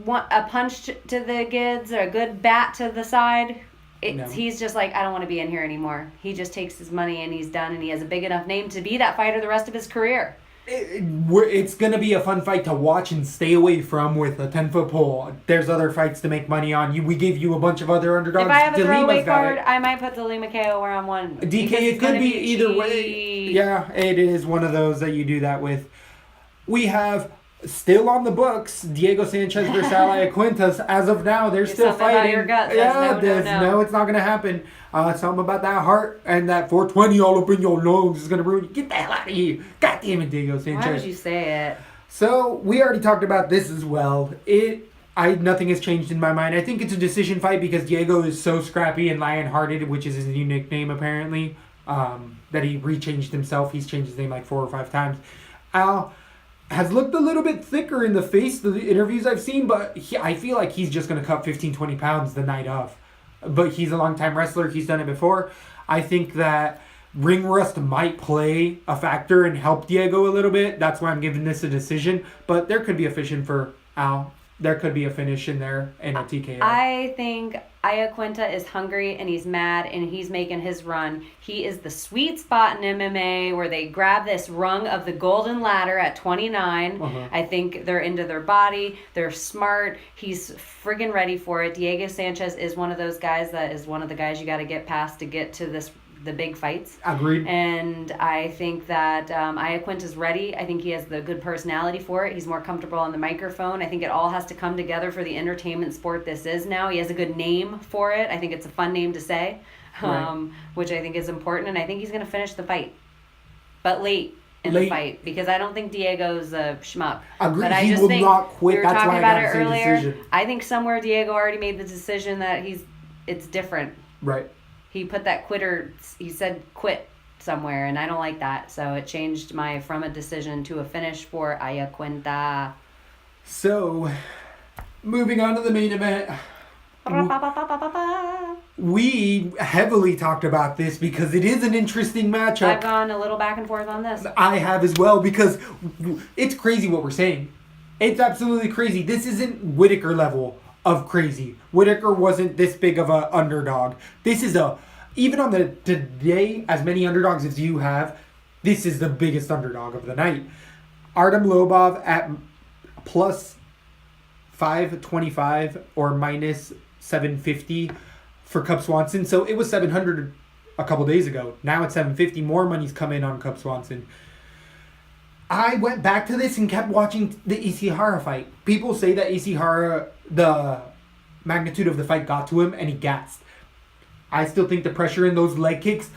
a punch to the gids or a good bat to the side. No. He's just like, I don't want to be in here anymore. He just takes his money and he's done, and he has a big enough name to be that fighter the rest of his career. It's going to be a fun fight to watch and stay away from with a 10-foot pole. There's other fights to make money on. We give you a bunch of other underdogs. If I have a De Lima's throwaway got card, it. I might put the Lima KO where I'm one. DK, because it it's could gonna be either way. cheap. Yeah, it is one of those that you do that with. We have still on the books Diego Sanchez versus Ali Quintas. As of now, they're still something about fighting. your gut says Yeah, no. it's not gonna happen. Something about that heart and that 420 all up in your lungs is gonna ruin you. Get the hell out of here! God damn it, Diego Sanchez. Why would you say it? So we already talked about this as well. Nothing has changed in my mind. I think it's a decision fight because Diego is so scrappy and lion-hearted, which is his new nickname apparently. That he rechanged himself. He's changed his name like 4 or 5 times. Al has looked a little bit thicker in the face, the interviews I've seen, but I feel like he's just going to cut 15, 20 pounds the night of. But he's a long-time wrestler. He's done it before. I think that ring rust might play a factor and help Diego a little bit. That's why I'm giving this a decision. But there could be a finish for Al. There could be a finish in there and a TKO. I think Iaquinta is hungry and he's mad and he's making his run. He is the sweet spot in MMA where they grab this rung of the golden ladder at 29. I think they're into their body. They're smart. He's friggin' ready for it. Diego Sanchez is one of those guys that is one of the guys you got to get past to get to the big fights. Agreed. And I think that Iaquinta's ready. I think he has the good personality for it. He's more comfortable on the microphone. I think it all has to come together for the entertainment sport this is now. He has a good name for it. I think it's a fun name to say, which I think is important. And I think he's going to finish the fight, but late in the fight, because I don't think Diego's a schmuck. Agreed. But I He just will think not quit. we were That's talking why I about gotta it say earlier. decision. I think somewhere Diego already made the decision that it's different. Right. He put that quitter, he said quit somewhere, and I don't like that. So it changed from a decision to a finish for Iaquinta. So, moving on to the main event. We heavily talked about this because it is an interesting matchup. I've gone a little back and forth on this. I have as well because it's crazy what we're saying. It's absolutely crazy. This isn't Whitaker level of crazy. Whitaker wasn't this big of a underdog. This is even on the today, as many underdogs as you have, this is the biggest underdog of the night. Artem Lobov at plus 525 or minus 750 for Cub Swanson. So it was 700 a couple days ago. Now it's 750. More money's come in on Cub Swanson. I went back to this and kept watching the Ishihara fight. People say that Ishihara, the magnitude of the fight got to him and he gassed. I still think the pressure in those leg kicks.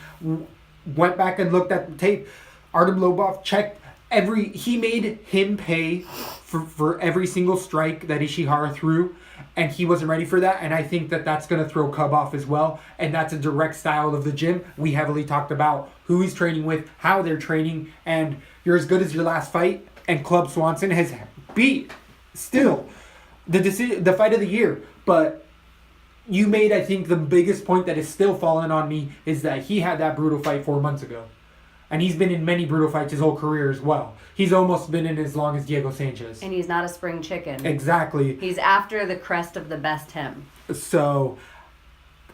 Went back and looked at the tape. Artem Lobov checked he made him pay for every single strike that Ishihara threw, and he wasn't ready for that. And I think that that's going to throw Cub off as well. And that's a direct style of the gym. We heavily talked about who he's training with, how they're training, and you're as good as your last fight. And Cub Swanson has beat still the fight of the year. But you made, I think, the biggest point that is still falling on me is that he had that brutal fight 4 months ago. And he's been in many brutal fights his whole career as well. He's almost been in as long as Diego Sanchez. And he's not a spring chicken. Exactly. He's after the crest of the best him. So,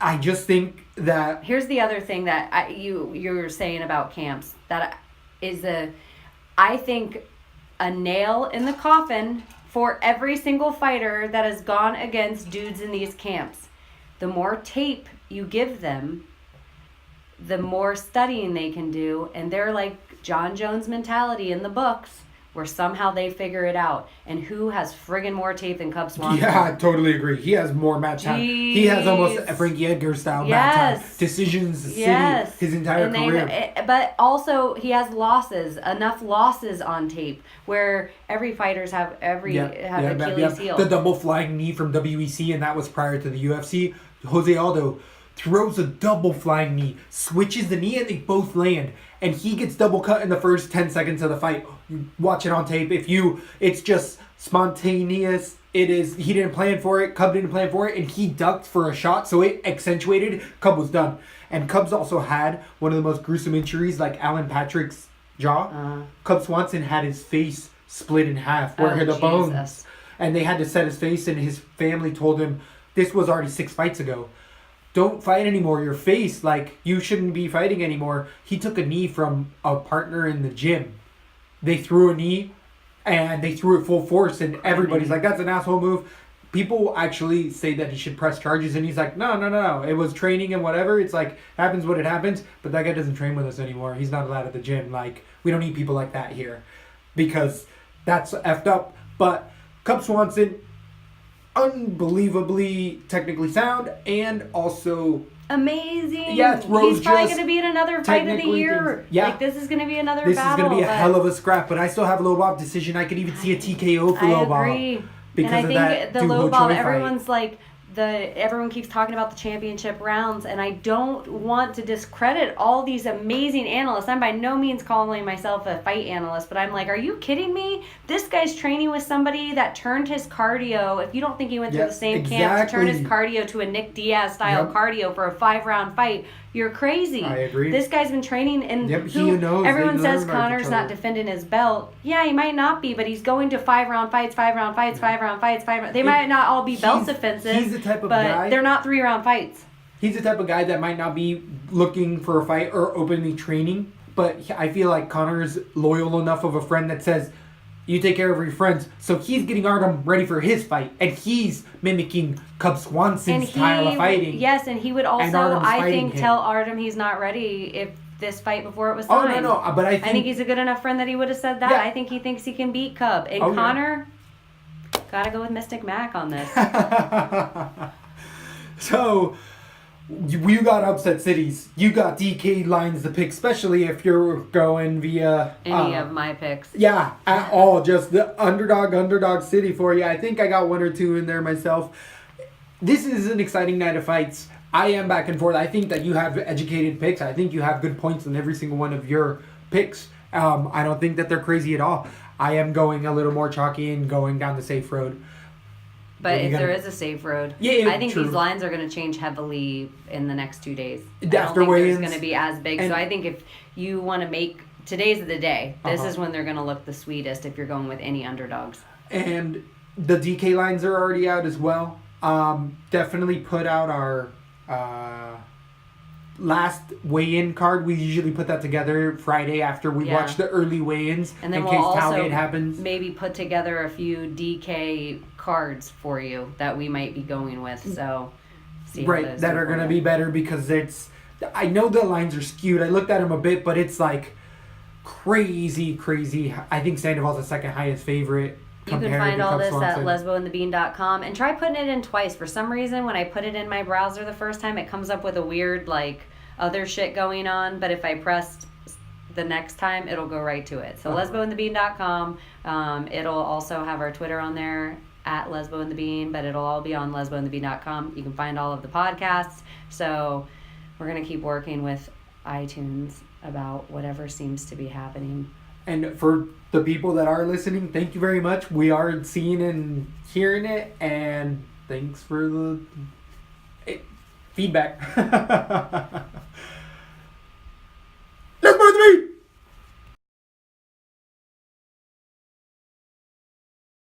I just think that... Here's the other thing that you were saying about camps. That is I think a nail in the coffin for every single fighter that has gone against dudes in these camps. The more tape you give them, the more studying they can do. And they're like John Jones mentality in the books, where somehow they figure it out. And who has friggin' more tape than Cub Swanson? Yeah, I totally agree. He has more mat time. He has almost a Frankie Edgar style mat time. Decisions, his entire career. But also, he has losses, enough losses on tape, where every fighters have Achilles heel. The double flying knee from WEC, and that was prior to the UFC. Jose Aldo throws a double flying knee, switches the knee, and they both land. And he gets double cut in the first 10 seconds of the fight. You watch it on tape. It's just spontaneous. He didn't plan for it. Cub didn't plan for it. And he ducked for a shot, so it accentuated. Cub was done. And Cub's also had one of the most gruesome injuries, like Alan Patrick's jaw. Cub Swanson had his face split in half, where the bones. And they had to set his face, and his family told him, this was already 6 fights ago. Don't fight anymore. Your face, you shouldn't be fighting anymore. He took a knee from a partner in the gym. They threw a knee, and they threw it full force, and everybody's like, that's an asshole move. People actually say that he should press charges, and he's like, no. It was training and whatever. It's like, happens what it happens, but that guy doesn't train with us anymore. He's not allowed at the gym. We don't need people like that here, because that's effed up. But Cub Swanson, unbelievably technically sound, and also amazing. Yeah, he's probably going to be in another fight of the year. Yeah, this is going to be another battle. This is going to be a hell of a scrap. But I still have Lobov decision. I could even see a TKO for Lobov. I agree. Because and I think the Lobov, everyone's fight. Everyone keeps talking about the championship rounds, and I don't want to discredit all these amazing analysts. I'm by no means calling myself a fight analyst, but I'm like, are you kidding me? This guy's training with somebody that turned his cardio. If you don't think he went through the same camp to turn his cardio to a Nick Diaz style cardio for a 5-round fight, you're crazy. I agree. This guy's been training, and knows. Everyone says Conor's not defending his belt. Yeah, he might not be, but he's going to 5-round fights. They might not all be belt defensive. He's the type of but guy. They're not 3-round fights. He's the type of guy that might not be looking for a fight or openly training, but I feel like Conor's loyal enough of a friend that says, you take care of your friends. So he's getting Artem ready for his fight, and he's mimicking Cub Swanson's style of fighting. Yes, and he would also, I think, tell Artem he's not ready if this fight before it was signed. Oh, no, but I think he's a good enough friend that he would have said that. Yeah. I think he thinks he can beat Cub. And Conor, gotta go with Mystic Mac on this. So, you got upset cities. You got DK lines to pick, especially if you're going via any of my picks. Yeah, at all. Just the underdog city for you. I think I got 1 or 2 in there myself. This is an exciting night of fights. I am back and forth. I think that you have educated picks. I think you have good points in every single one of your picks. I don't think that they're crazy at all. I am going a little more chalky and going down the safe road. But if there is a safe road, I think these lines are going to change heavily in the next 2 days. I don't think there's going to be as big. So I think if you want to make today's the day, this is when they're going to look the sweetest if you're going with any underdogs. And the DK lines are already out as well. Definitely put out our last weigh-in card. We usually put that together Friday after we watch the early weigh-ins, and then in case tailgate happens. Maybe put together a few DK cards for you that we might be going with. So see how those that are going to be better, because I know the lines are skewed. I looked at them a bit, but it's like crazy. I think Sandoval's the second highest favorite. You can find all this at lesboandthebean.com, and try putting it in twice. For some reason, when I put it in my browser the first time, it comes up with a weird, other shit going on, but if I pressed the next time, it'll go right to it. So lesboandthebean.com. It'll also have our Twitter on there, at lesboandthebean, but it'll all be on lesboandthebean.com. You can find all of the podcasts. So we're going to keep working with iTunes about whatever seems to be happening. And for the people that are listening, thank you very much. We are seeing and hearing it, and thanks for the feedback.